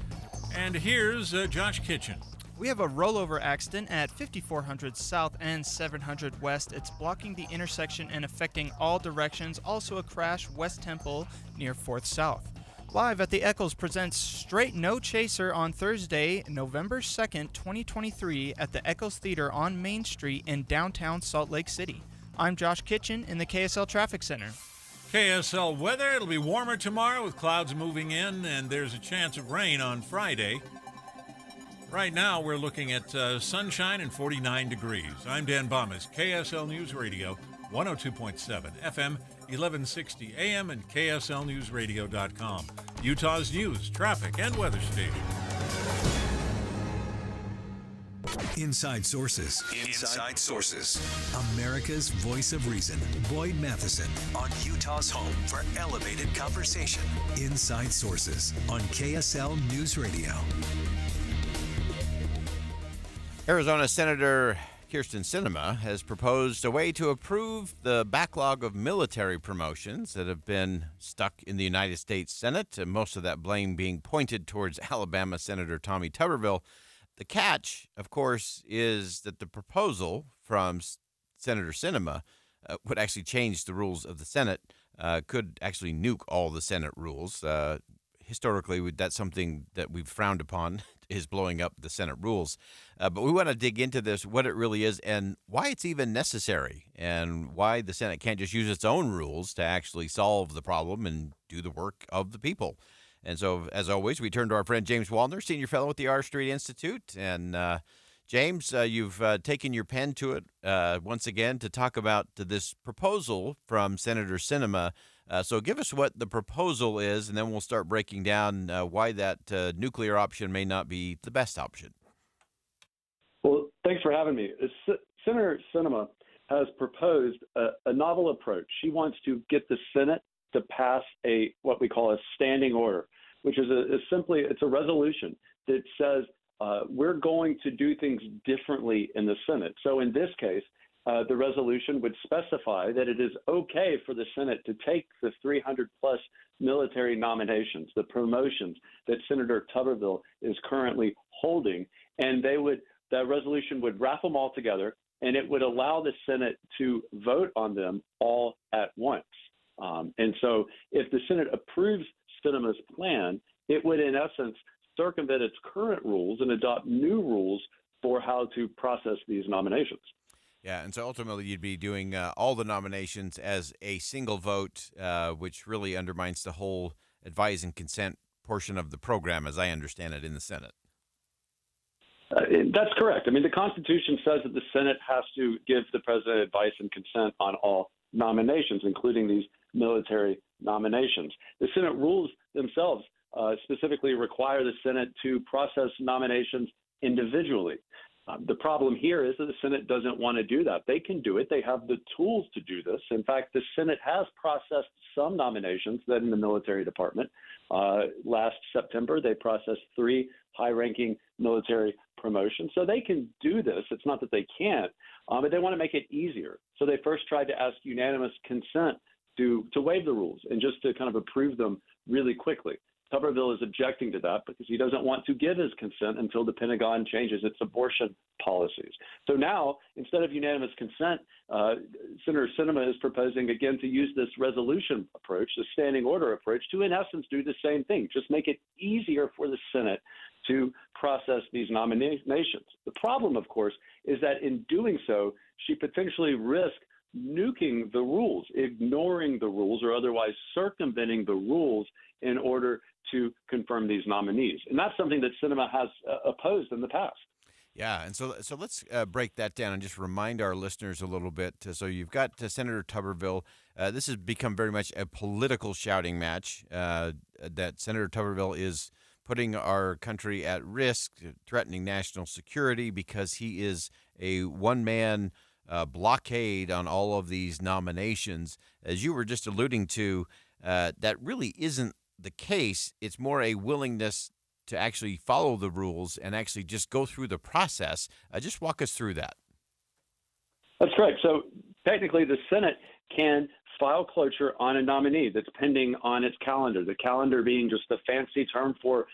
And here's Josh Kitchen. We have a rollover accident at 5400 South and 700 West. It's blocking the intersection and affecting all directions. Also a crash West Temple near 4th South. Live at the Eccles presents Straight No Chaser on Thursday, November 2nd, 2023 at the Eccles Theater on Main Street in downtown Salt Lake City. I'm Josh Kitchen in the KSL Traffic Center. KSL weather, it'll be warmer tomorrow with clouds moving in, and there's a chance of rain on Friday. Right now, we're looking at sunshine and 49 degrees. I'm Dan Bummis, KSL News Radio, 102.7 FM, 1160 AM, and KSLNewsRadio.com. Utah's news, traffic, and weather station. Inside Sources. Inside Sources. America's voice of reason. Boyd Matheson on Utah's home for elevated conversation. Inside Sources on KSL News Radio. Arizona Senator Kyrsten Sinema has proposed a way to approve the backlog of military promotions that have been stuck in the United States Senate, and most of that blame being pointed towards Alabama Senator Tommy Tuberville. The catch, of course, is that the proposal from Senator Sinema would actually change the rules of the Senate, could actually nuke all the Senate rules. Historically, that's something that we've frowned upon, is blowing up the Senate rules. But we want to dig into this, what it really is, and why it's even necessary, and why the Senate can't just use its own rules to actually solve the problem and do the work of the people. And so, as always, we turn to our friend James Wallner, Senior Fellow at the R Street Institute. And James, you've taken your pen to it once again to talk about this proposal from Senator Sinema. So give us what the proposal is, and then we'll start breaking down why that nuclear option may not be the best option. Well, thanks for having me. Senator Sinema has proposed a novel approach. She wants to get the Senate to pass what we call a standing order, which is it's a resolution that says we're going to do things differently in the Senate. So in this case, the resolution would specify that it is okay for the Senate to take the 300-plus military nominations, the promotions that Senator Tuberville is currently holding, and that resolution would wrap them all together, and it would allow the Senate to vote on them all at once. And so if the Senate approves Sinema's plan, it would, in essence, circumvent its current rules and adopt new rules for how to process these nominations. Yeah, and so ultimately you'd be doing all the nominations as a single vote, which really undermines the whole advise and consent portion of the program, as I understand it, in the Senate. That's correct. I mean, the Constitution says that the Senate has to give the president advice and consent on all nominations, including these military nominations. The Senate rules themselves specifically require the Senate to process nominations individually. The problem here is that the Senate doesn't want to do that. They can do it. They have the tools to do this. In fact, the Senate has processed some nominations that in the military department. Last September, they processed 3 high-ranking military promotions. So they can do this. It's not that they can't, but they want to make it easier. So they first tried to ask unanimous consent to waive the rules and just to kind of approve them really quickly. Tuberville is objecting to that because he doesn't want to give his consent until the Pentagon changes its abortion policies. So now, instead of unanimous consent, Senator Sinema is proposing again to use this resolution approach, the standing order approach, to in essence do the same thing, just make it easier for the Senate to process these nominations. The problem, of course, is that in doing so, she potentially risks nuking the rules, ignoring the rules, or otherwise circumventing the rules in order to confirm these nominees. And that's something that Sinema has opposed in the past. Yeah, and so let's break that down and just remind our listeners a little bit. So you've got Senator Tuberville. This has become very much a political shouting match that Senator Tuberville is putting our country at risk, threatening national security because he is a one-man blockade on all of these nominations. As you were just alluding to, that really isn't the case. It's more a willingness to actually follow the rules and actually just go through the process. Just walk us through that. That's correct. So technically, the Senate can file cloture on a nominee that's pending on its calendar, the calendar being just a fancy term for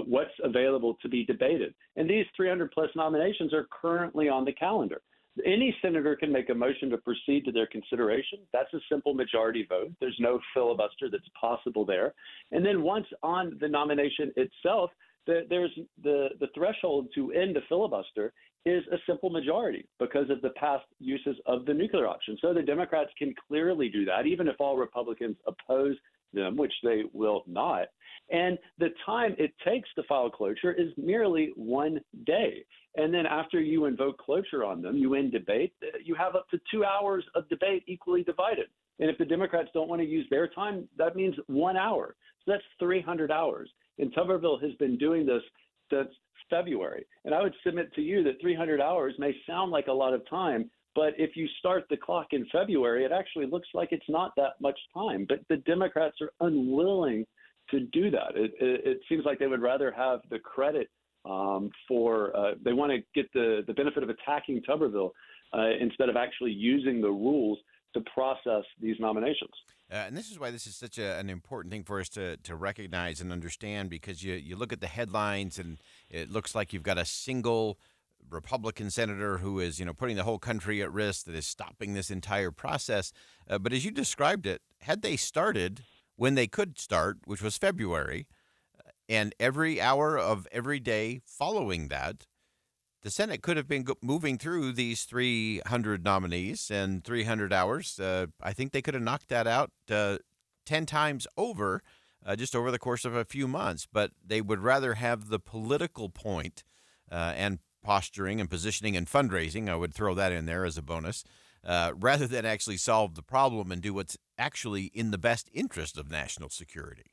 what's available to be debated. And these 300-plus nominations are currently on the calendar. Any senator can make a motion to proceed to their consideration. That's a simple majority vote. There's no filibuster that's possible there. And then once on the nomination itself, there's the threshold to end a filibuster is a simple majority because of the past uses of the nuclear option. So the Democrats can clearly do that, even if all Republicans oppose them, which they will not. And the time it takes to file cloture is merely 1 day. And then after you invoke cloture on them, you end debate, you have up to 2 hours of debate equally divided. And if the Democrats don't want to use their time, that means 1 hour. So that's 300 hours. And Tuberville has been doing this since February. And I would submit to you that 300 hours may sound like a lot of time, but if you start the clock in February, it actually looks like it's not that much time. But the Democrats are unwilling to do that. It seems like they would rather have the credit they want to get the benefit of attacking Tuberville instead of actually using the rules to process these nominations. And this is why this is such an important thing for us to recognize and understand, because you look at the headlines and it looks like you've got a single Republican senator who is, putting the whole country at risk, that is stopping this entire process. But as you described it, had they started when they could start, which was February, and every hour of every day following that, the Senate could have been moving through these 300 nominees in 300 hours. I think they could have knocked that out 10 times over, just over the course of a few months. But they would rather have the political point and posturing and positioning and fundraising, I would throw that in there as a bonus, rather than actually solve the problem and do what's actually in the best interest of national security.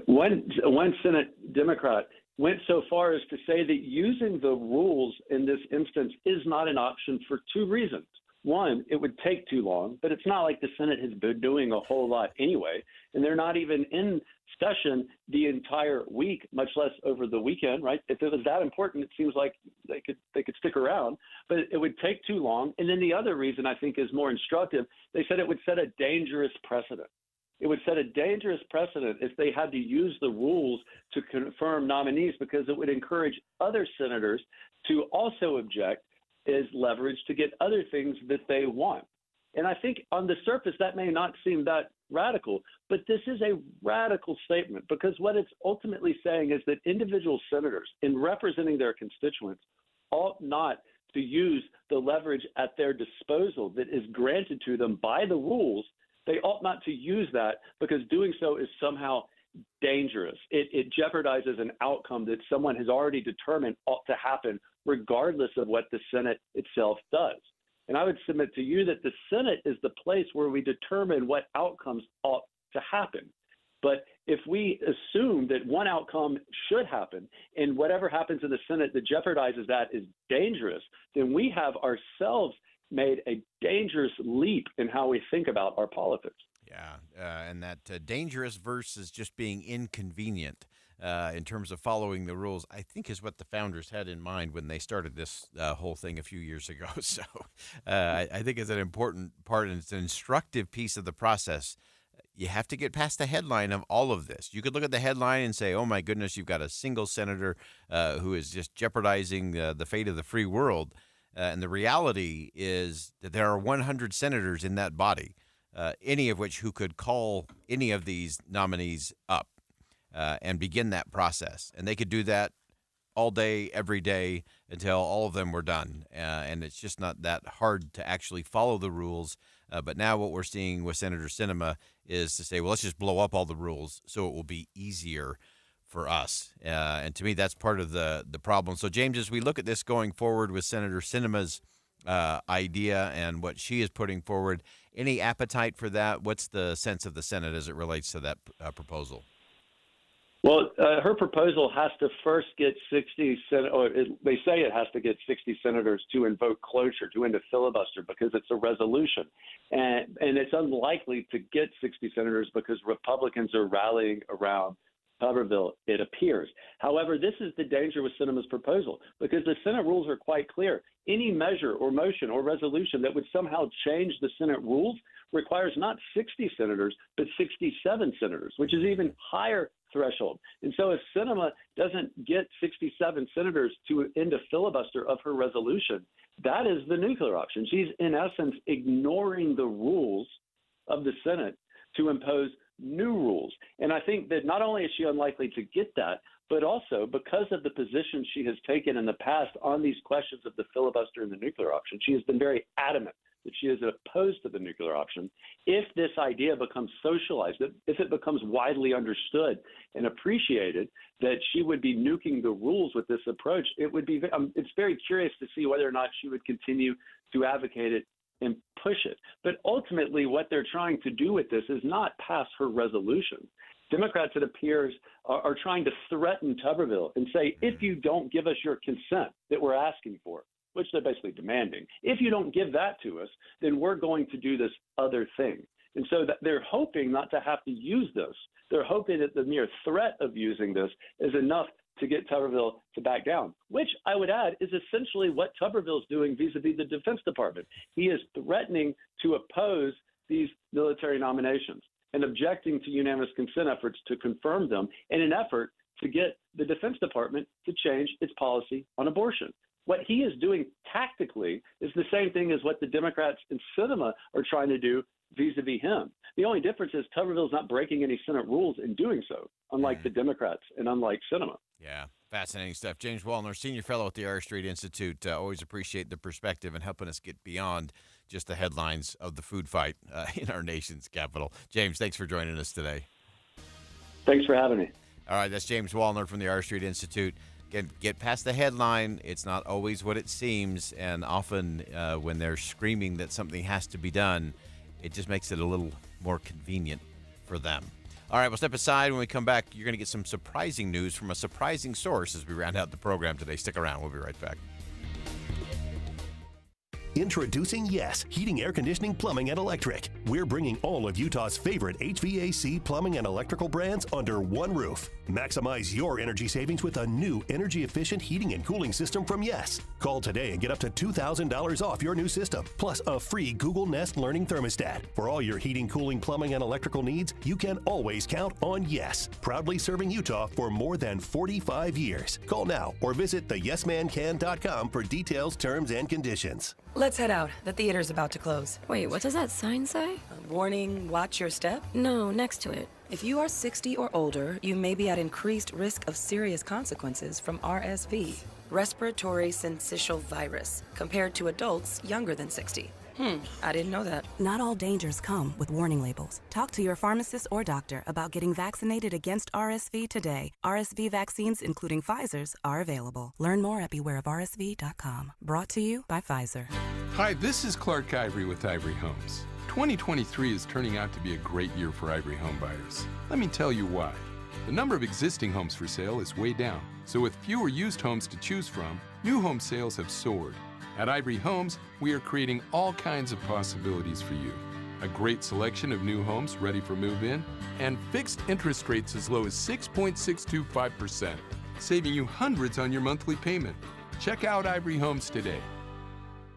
One Senate Democrat went so far as to say that using the rules in this instance is not an option for two reasons. One, it would take too long, but it's not like the Senate has been doing a whole lot anyway, and they're not even in session the entire week, much less over the weekend, right? If it was that important, it seems like they could stick around, but it would take too long. And then the other reason I think is more instructive, they said it would set a dangerous precedent. It would set a dangerous precedent if they had to use the rules to confirm nominees, because it would encourage other senators to also object as leverage to get other things that they want. And I think on the surface that may not seem that radical, but this is a radical statement, because what it's ultimately saying is that individual senators, in representing their constituents, ought not to use the leverage at their disposal that is granted to them by the rules. They ought not to use that, because doing so is somehow dangerous. It jeopardizes an outcome that someone has already determined ought to happen, regardless of what the Senate itself does. And I would submit to you that the Senate is the place where we determine what outcomes ought to happen. But if we assume that one outcome should happen, and whatever happens in the Senate that jeopardizes that is dangerous, then we have ourselves made a dangerous leap in how we think about our politics. Yeah, and that dangerous versus just being inconvenient in terms of following the rules, I think is what the founders had in mind when they started this whole thing a few years ago. So I think it's an important part, and it's an instructive piece of the process. You have to get past the headline of all of this. You could look at the headline and say, oh, my goodness, you've got a single senator who is just jeopardizing the fate of the free world. And the reality is that there are 100 senators in that body, any of which who could call any of these nominees up. and begin that process. And they could do that all day, every day, until all of them were done. And it's just not that hard to actually follow the rules. But now what we're seeing with Senator Sinema is to say, well, let's just blow up all the rules so it will be easier for us. And to me, that's part of the problem. So, James, as we look at this going forward with Senator Sinema's idea and what she is putting forward, any appetite for that? What's the sense of the Senate as it relates to that proposal? Well, her proposal has to first get 60 they say it has to get 60 senators to invoke cloture, to end a filibuster, because it's a resolution. And it's unlikely to get 60 senators because Republicans are rallying around Tuberville, it appears. However, this is the danger with Sinema's proposal, because the Senate rules are quite clear. Any measure or motion or resolution that would somehow change the Senate rules requires not 60 senators, but 67 senators, which is even higher threshold. And so if Sinema doesn't get 67 senators to end a filibuster of her resolution, that is the nuclear option. She's, in essence, ignoring the rules of the Senate to impose new rules. And I think that not only is she unlikely to get that, but also because of the position she has taken in the past on these questions of the filibuster and the nuclear option, she has been very adamant that she is opposed to the nuclear option. If this idea becomes socialized, if it becomes widely understood and appreciated that she would be nuking the rules with this approach, it would be. It's very curious to see whether or not she would continue to advocate it and push it. But ultimately, what they're trying to do with this is not pass her resolution. Democrats, it appears, are trying to threaten Tuberville and say, if you don't give us your consent that we're asking for, which they're basically demanding, if you don't give that to us, then we're going to do this other thing. And so that they're hoping not to have to use this. They're hoping that the mere threat of using this is enough to get Tuberville to back down, which I would add is essentially what Tuberville is doing vis-a-vis the Defense Department. He is threatening to oppose these military nominations and objecting to unanimous consent efforts to confirm them in an effort to get the Defense Department to change its policy on abortion. What he is doing tactically is the same thing as what the Democrats in Sinema are trying to do vis-a-vis him. The only difference is Tuberville's not breaking any Senate rules in doing so, unlike the Democrats and unlike Sinema. Yeah, fascinating stuff. James Wallner, Senior Fellow at the R Street Institute. Always appreciate the perspective and helping us get beyond just the headlines of the food fight in our nation's capital. James, thanks for joining us today. Thanks for having me. All right, that's James Wallner from the R Street Institute. Get past the headline. It's not always what it seems, and often when they're screaming that something has to be done, it just makes it a little more convenient for them. All right, we'll step aside. When we come back, you're going to get some surprising news from a surprising source as we round out the program today. Stick around. We'll be right back. Introducing Yes, Heating, Air Conditioning, Plumbing, and Electric. We're bringing all of Utah's favorite HVAC, plumbing, and electrical brands under one roof. Maximize your energy savings with a new energy-efficient heating and cooling system from Yes. Call today and get up to $2,000 off your new system, plus a free Google Nest Learning Thermostat. For all your heating, cooling, plumbing, and electrical needs, you can always count on Yes. Proudly serving Utah for more than 45 years. Call now or visit theyesmancan.com for details, terms, and conditions. Let's head out. The theater's about to close. Wait, what does that sign say? Warning, watch your step? No, next to it. If you are 60 or older, you may be at increased risk of serious consequences from RSV, respiratory syncytial virus, compared to adults younger than 60. I didn't know that. Not all dangers come with warning labels. Talk to your pharmacist or doctor about getting vaccinated against RSV today. RSV vaccines, including Pfizer's, are available. Learn more at bewareofrsv.com. Brought to you by Pfizer. Hi, this is Clark Ivory with Ivory Homes. 2023 is turning out to be a great year for Ivory home buyers. Let me tell you why. The number of existing homes for sale is way down, so with fewer used homes to choose from, new home sales have soared. At Ivory Homes, we are creating all kinds of possibilities for you. A great selection of new homes ready for move-in, and fixed interest rates as low as 6.625%, saving you hundreds on your monthly payment. Check out Ivory Homes today.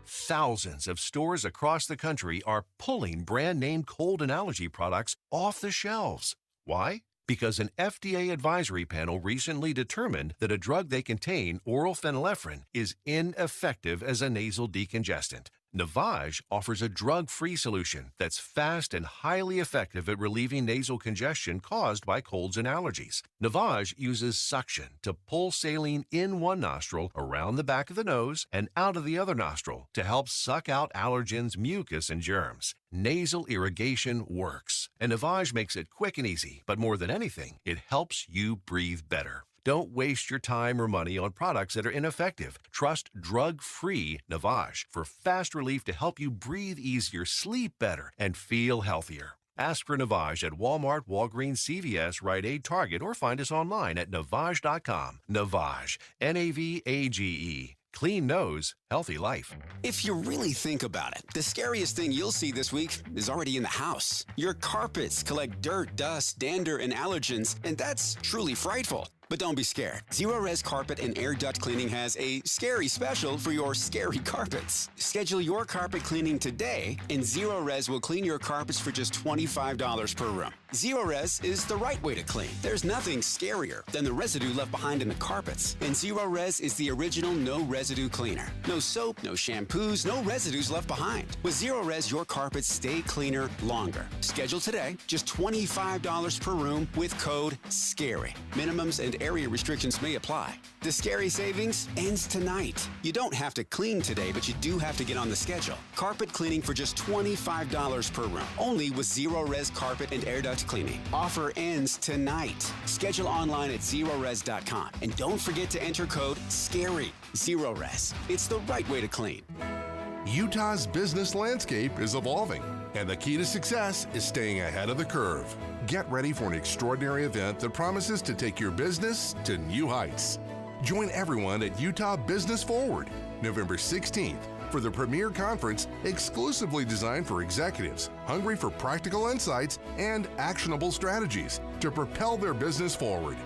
Thousands of stores across the country are pulling brand-name cold and allergy products off the shelves. Why? Because an FDA advisory panel recently determined that a drug they contain, oral phenylephrine, is ineffective as a nasal decongestant. Navage offers a drug-free solution that's fast and highly effective at relieving nasal congestion caused by colds and allergies. Navage uses suction to pull saline in one nostril, around the back of the nose, and out of the other nostril to help suck out allergens, mucus, and germs. Nasal irrigation works, and Navage makes it quick and easy, but more than anything, it helps you breathe better. Don't waste your time or money on products that are ineffective. Trust drug-free Navage for fast relief to help you breathe easier, sleep better, and feel healthier. Ask for Navage at Walmart, Walgreens, CVS, Rite Aid, Target, or find us online at Navage.com. Navage, Navage. Clean nose, healthy life. If you really think about it, the scariest thing you'll see this week is already in the house. Your carpets collect dirt, dust, dander, and allergens, and that's truly frightful. But don't be scared. Zerorez Carpet and Air Duct Cleaning has a scary special for your scary carpets. Schedule your carpet cleaning today, and Zerorez will clean your carpets for just $25 per room. Zerorez is the right way to clean. There's nothing scarier than the residue left behind in the carpets. And Zerorez is the original no-residue cleaner. No soap, no shampoos, no residues left behind. With Zerorez, your carpets stay cleaner longer. Schedule today, just $25 per room with code SCARY. Minimums and area restrictions may apply. The scary savings ends tonight. You don't have to clean today, but you do have to get on the schedule. Carpet cleaning for just $25 per room. Only with Zerorez Carpet and Air Duct Cleaning. Offer ends tonight. Schedule online at Zerorez.com. And don't forget to enter code SCARY. Zerorez. It's the right way to clean. Utah's business landscape is evolving, and the key to success is staying ahead of the curve. Get ready for an extraordinary event that promises to take your business to new heights. Join everyone at Utah Business Forward, November 16th, for the premier conference exclusively designed for executives hungry for practical insights and actionable strategies to propel their business forward.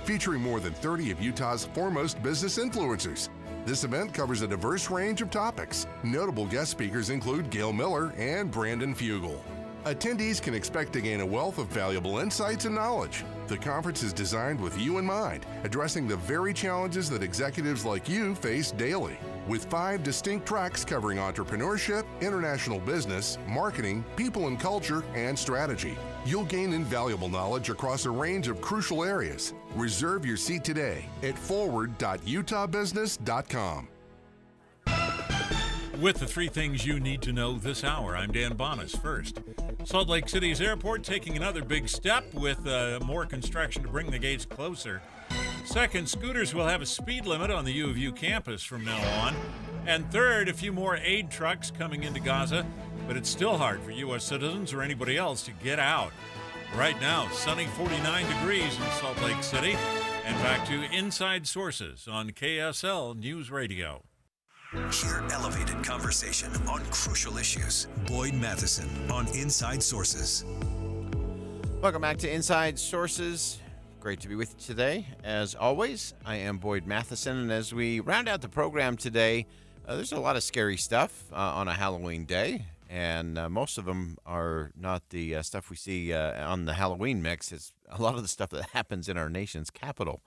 Featuring more than 30 of Utah's foremost business influencers, this event covers a diverse range of topics. Notable guest speakers include Gail Miller and Brandon Fugel. Attendees can expect to gain a wealth of valuable insights and knowledge. The conference is designed with you in mind, addressing the very challenges that executives like you face daily. With 5 distinct tracks covering entrepreneurship, international business, marketing, people and culture, and strategy. You'll gain invaluable knowledge across a range of crucial areas. Reserve your seat today at forward.utahbusiness.com. With the 3 things you need to know this hour, I'm Dan Bonas. First, Salt Lake City's airport taking another big step with more construction to bring the gates closer. Second, scooters will have a speed limit on the U of U campus from now on. And third, a few more aid trucks coming into Gaza, but it's still hard for U.S. citizens or anybody else to get out. Right now, sunny 49 degrees in Salt Lake City. And back to Inside Sources on KSL News Radio. Hear elevated conversation on crucial issues. Boyd Matheson on Inside Sources. Welcome back to Inside Sources. Great to be with you today. As always, I am Boyd Matheson, and as we round out the program today, there's a lot of scary stuff on a Halloween day, and most of them are not the stuff we see on the Halloween mix. It's a lot of the stuff that happens in our nation's capital.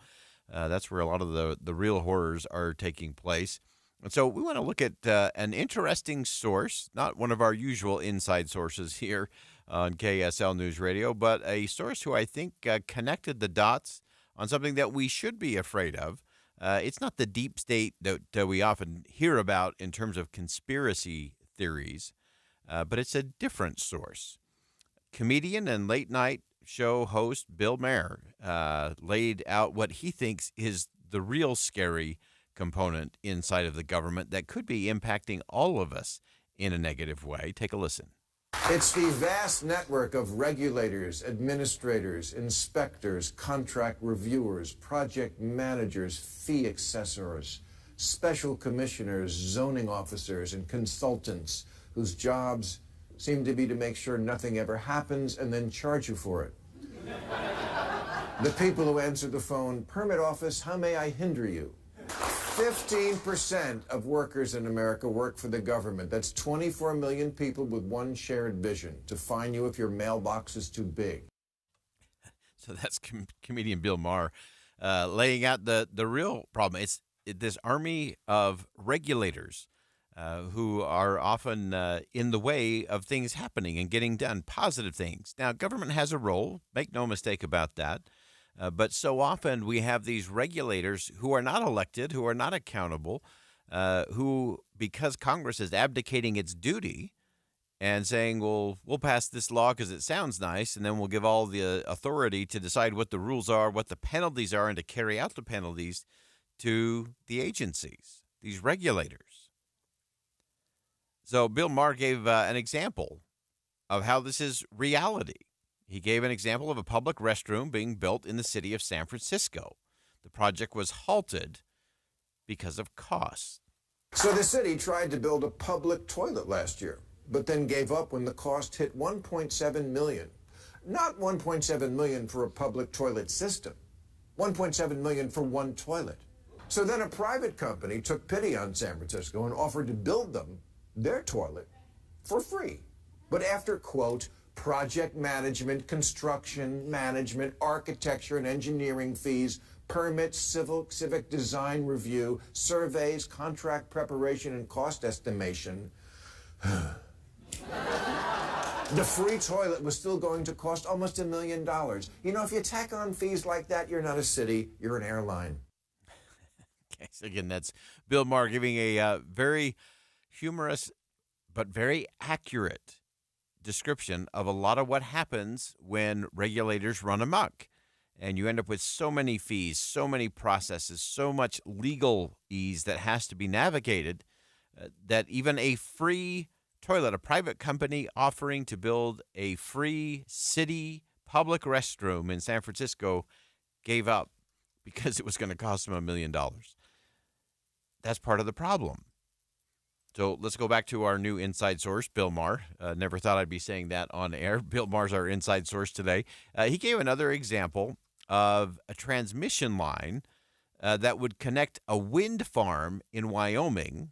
That's where a lot of the real horrors are taking place. And so we want to look at an interesting source, not one of our usual inside sources here on KSL News Radio, but a source who I think connected the dots on something that we should be afraid of. It's not the deep state that we often hear about in terms of conspiracy theories, but it's a different source. Comedian and late-night show host Bill Maher laid out what he thinks is the real scary component inside of the government that could be impacting all of us in a negative way. Take a listen. It's the vast network of regulators, administrators, inspectors, contract reviewers, project managers, fee assessors, special commissioners, zoning officers, and consultants whose jobs seem to be to make sure nothing ever happens and then charge you for it. The people who answer the phone, permit office, how may I hinder you? 15% of workers in America work for the government. That's 24 million people with one shared vision, to fine you if your mailbox is too big. So that's comedian Bill Maher laying out the real problem. It's this army of regulators who are often in the way of things happening and getting done, positive things. Now, government has a role, make no mistake about that. But so often we have these regulators who are not elected, who are not accountable, who, because Congress is abdicating its duty and saying, well, we'll pass this law because it sounds nice, and then we'll give all the authority to decide what the rules are, what the penalties are, and to carry out the penalties to the agencies, these regulators. So Bill Maher gave an example of how this is reality. He gave an example of a public restroom being built in the city of San Francisco. The project was halted because of costs. So the city tried to build a public toilet last year, but then gave up when the cost hit $1.7 million. Not $1.7 million for a public toilet system, $1.7 million for one toilet. So then a private company took pity on San Francisco and offered to build them their toilet for free. But after, quote, project management, construction management, architecture and engineering fees, permits, civic design review, surveys, contract preparation, and cost estimation, the free toilet was still going to cost almost $1 million. You know, if you tack on fees like that, you're not a city, you're an airline. Okay, so again, that's Bill Maher giving a very humorous but very accurate description of a lot of what happens when regulators run amok. And you end up with so many fees, so many processes, so much legalese that has to be navigated that even a free toilet, a private company offering to build a free city public restroom in San Francisco, gave up because it was going to cost them $1 million. That's part of the problem. So let's go back to our new inside source, Bill Maher. Never thought I'd be saying that on air. Bill Maher's our inside source today. He gave another example of a transmission line that would connect a wind farm in Wyoming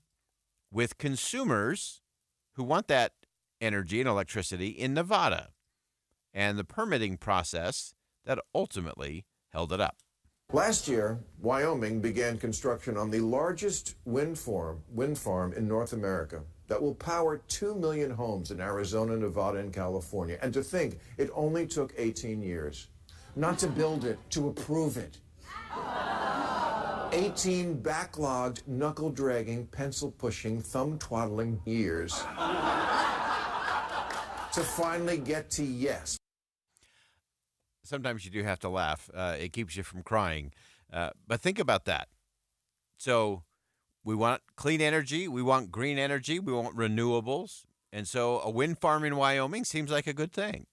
with consumers who want that energy and electricity in Nevada, and the permitting process that ultimately held it up. Last year, Wyoming began construction on the largest wind farm in North America that will power 2 million homes in Arizona, Nevada, and California. And to think, it only took 18 years. Not to build it, to approve it. 18 backlogged, knuckle-dragging, pencil-pushing, thumb-twaddling years to finally get to yes. Sometimes you do have to laugh. It keeps you from crying. But think about that. So we want clean energy. We want green energy. We want renewables. And so a wind farm in Wyoming seems like a good thing.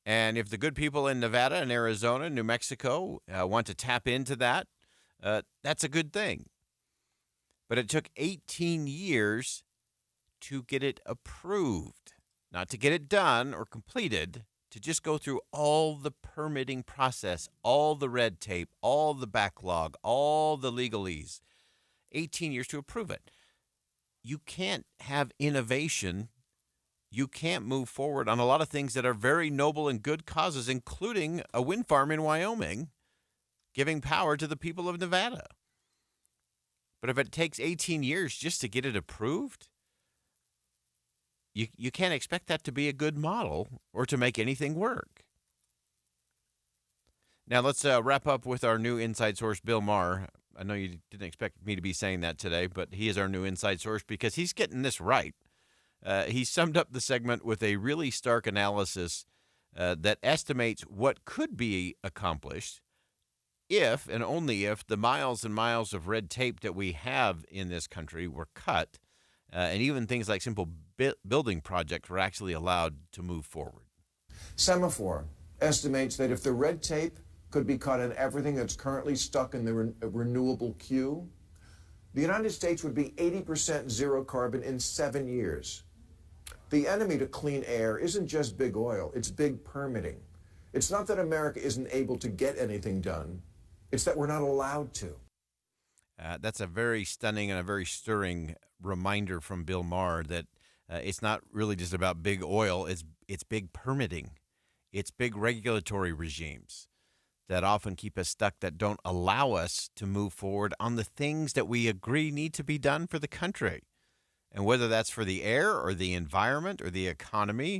And if the good people in Nevada and Arizona, New Mexico want to tap into that, that's a good thing. But it took 18 years to get it approved, not to get it done or completed, to just go through all the permitting process, all the red tape, all the backlog, all the legalese. 18 years to approve it. You can't have innovation. You can't move forward on a lot of things that are very noble and good causes, including a wind farm in Wyoming, giving power to the people of Nevada. But if it takes 18 years just to get it approved, you can't expect that to be a good model or to make anything work. Now let's wrap up with our new inside source, Bill Maher. I know you didn't expect me to be saying that today, but he is our new inside source because he's getting this right. He summed up the segment with a really stark analysis that estimates what could be accomplished if and only if the miles and miles of red tape that we have in this country were cut, and even things like simple building projects were actually allowed to move forward. Semaphore estimates that if the red tape could be cut on everything that's currently stuck in the renewable queue, the United States would be 80% zero carbon in 7 years. The enemy to clean air isn't just big oil, it's big permitting. It's not that America isn't able to get anything done, it's that we're not allowed to. That's a very stunning and a very stirring reminder from Bill Maher that it's not really just about big oil, it's big permitting. It's big regulatory regimes that often keep us stuck, that don't allow us to move forward on the things that we agree need to be done for the country. And whether that's for the air or the environment or the economy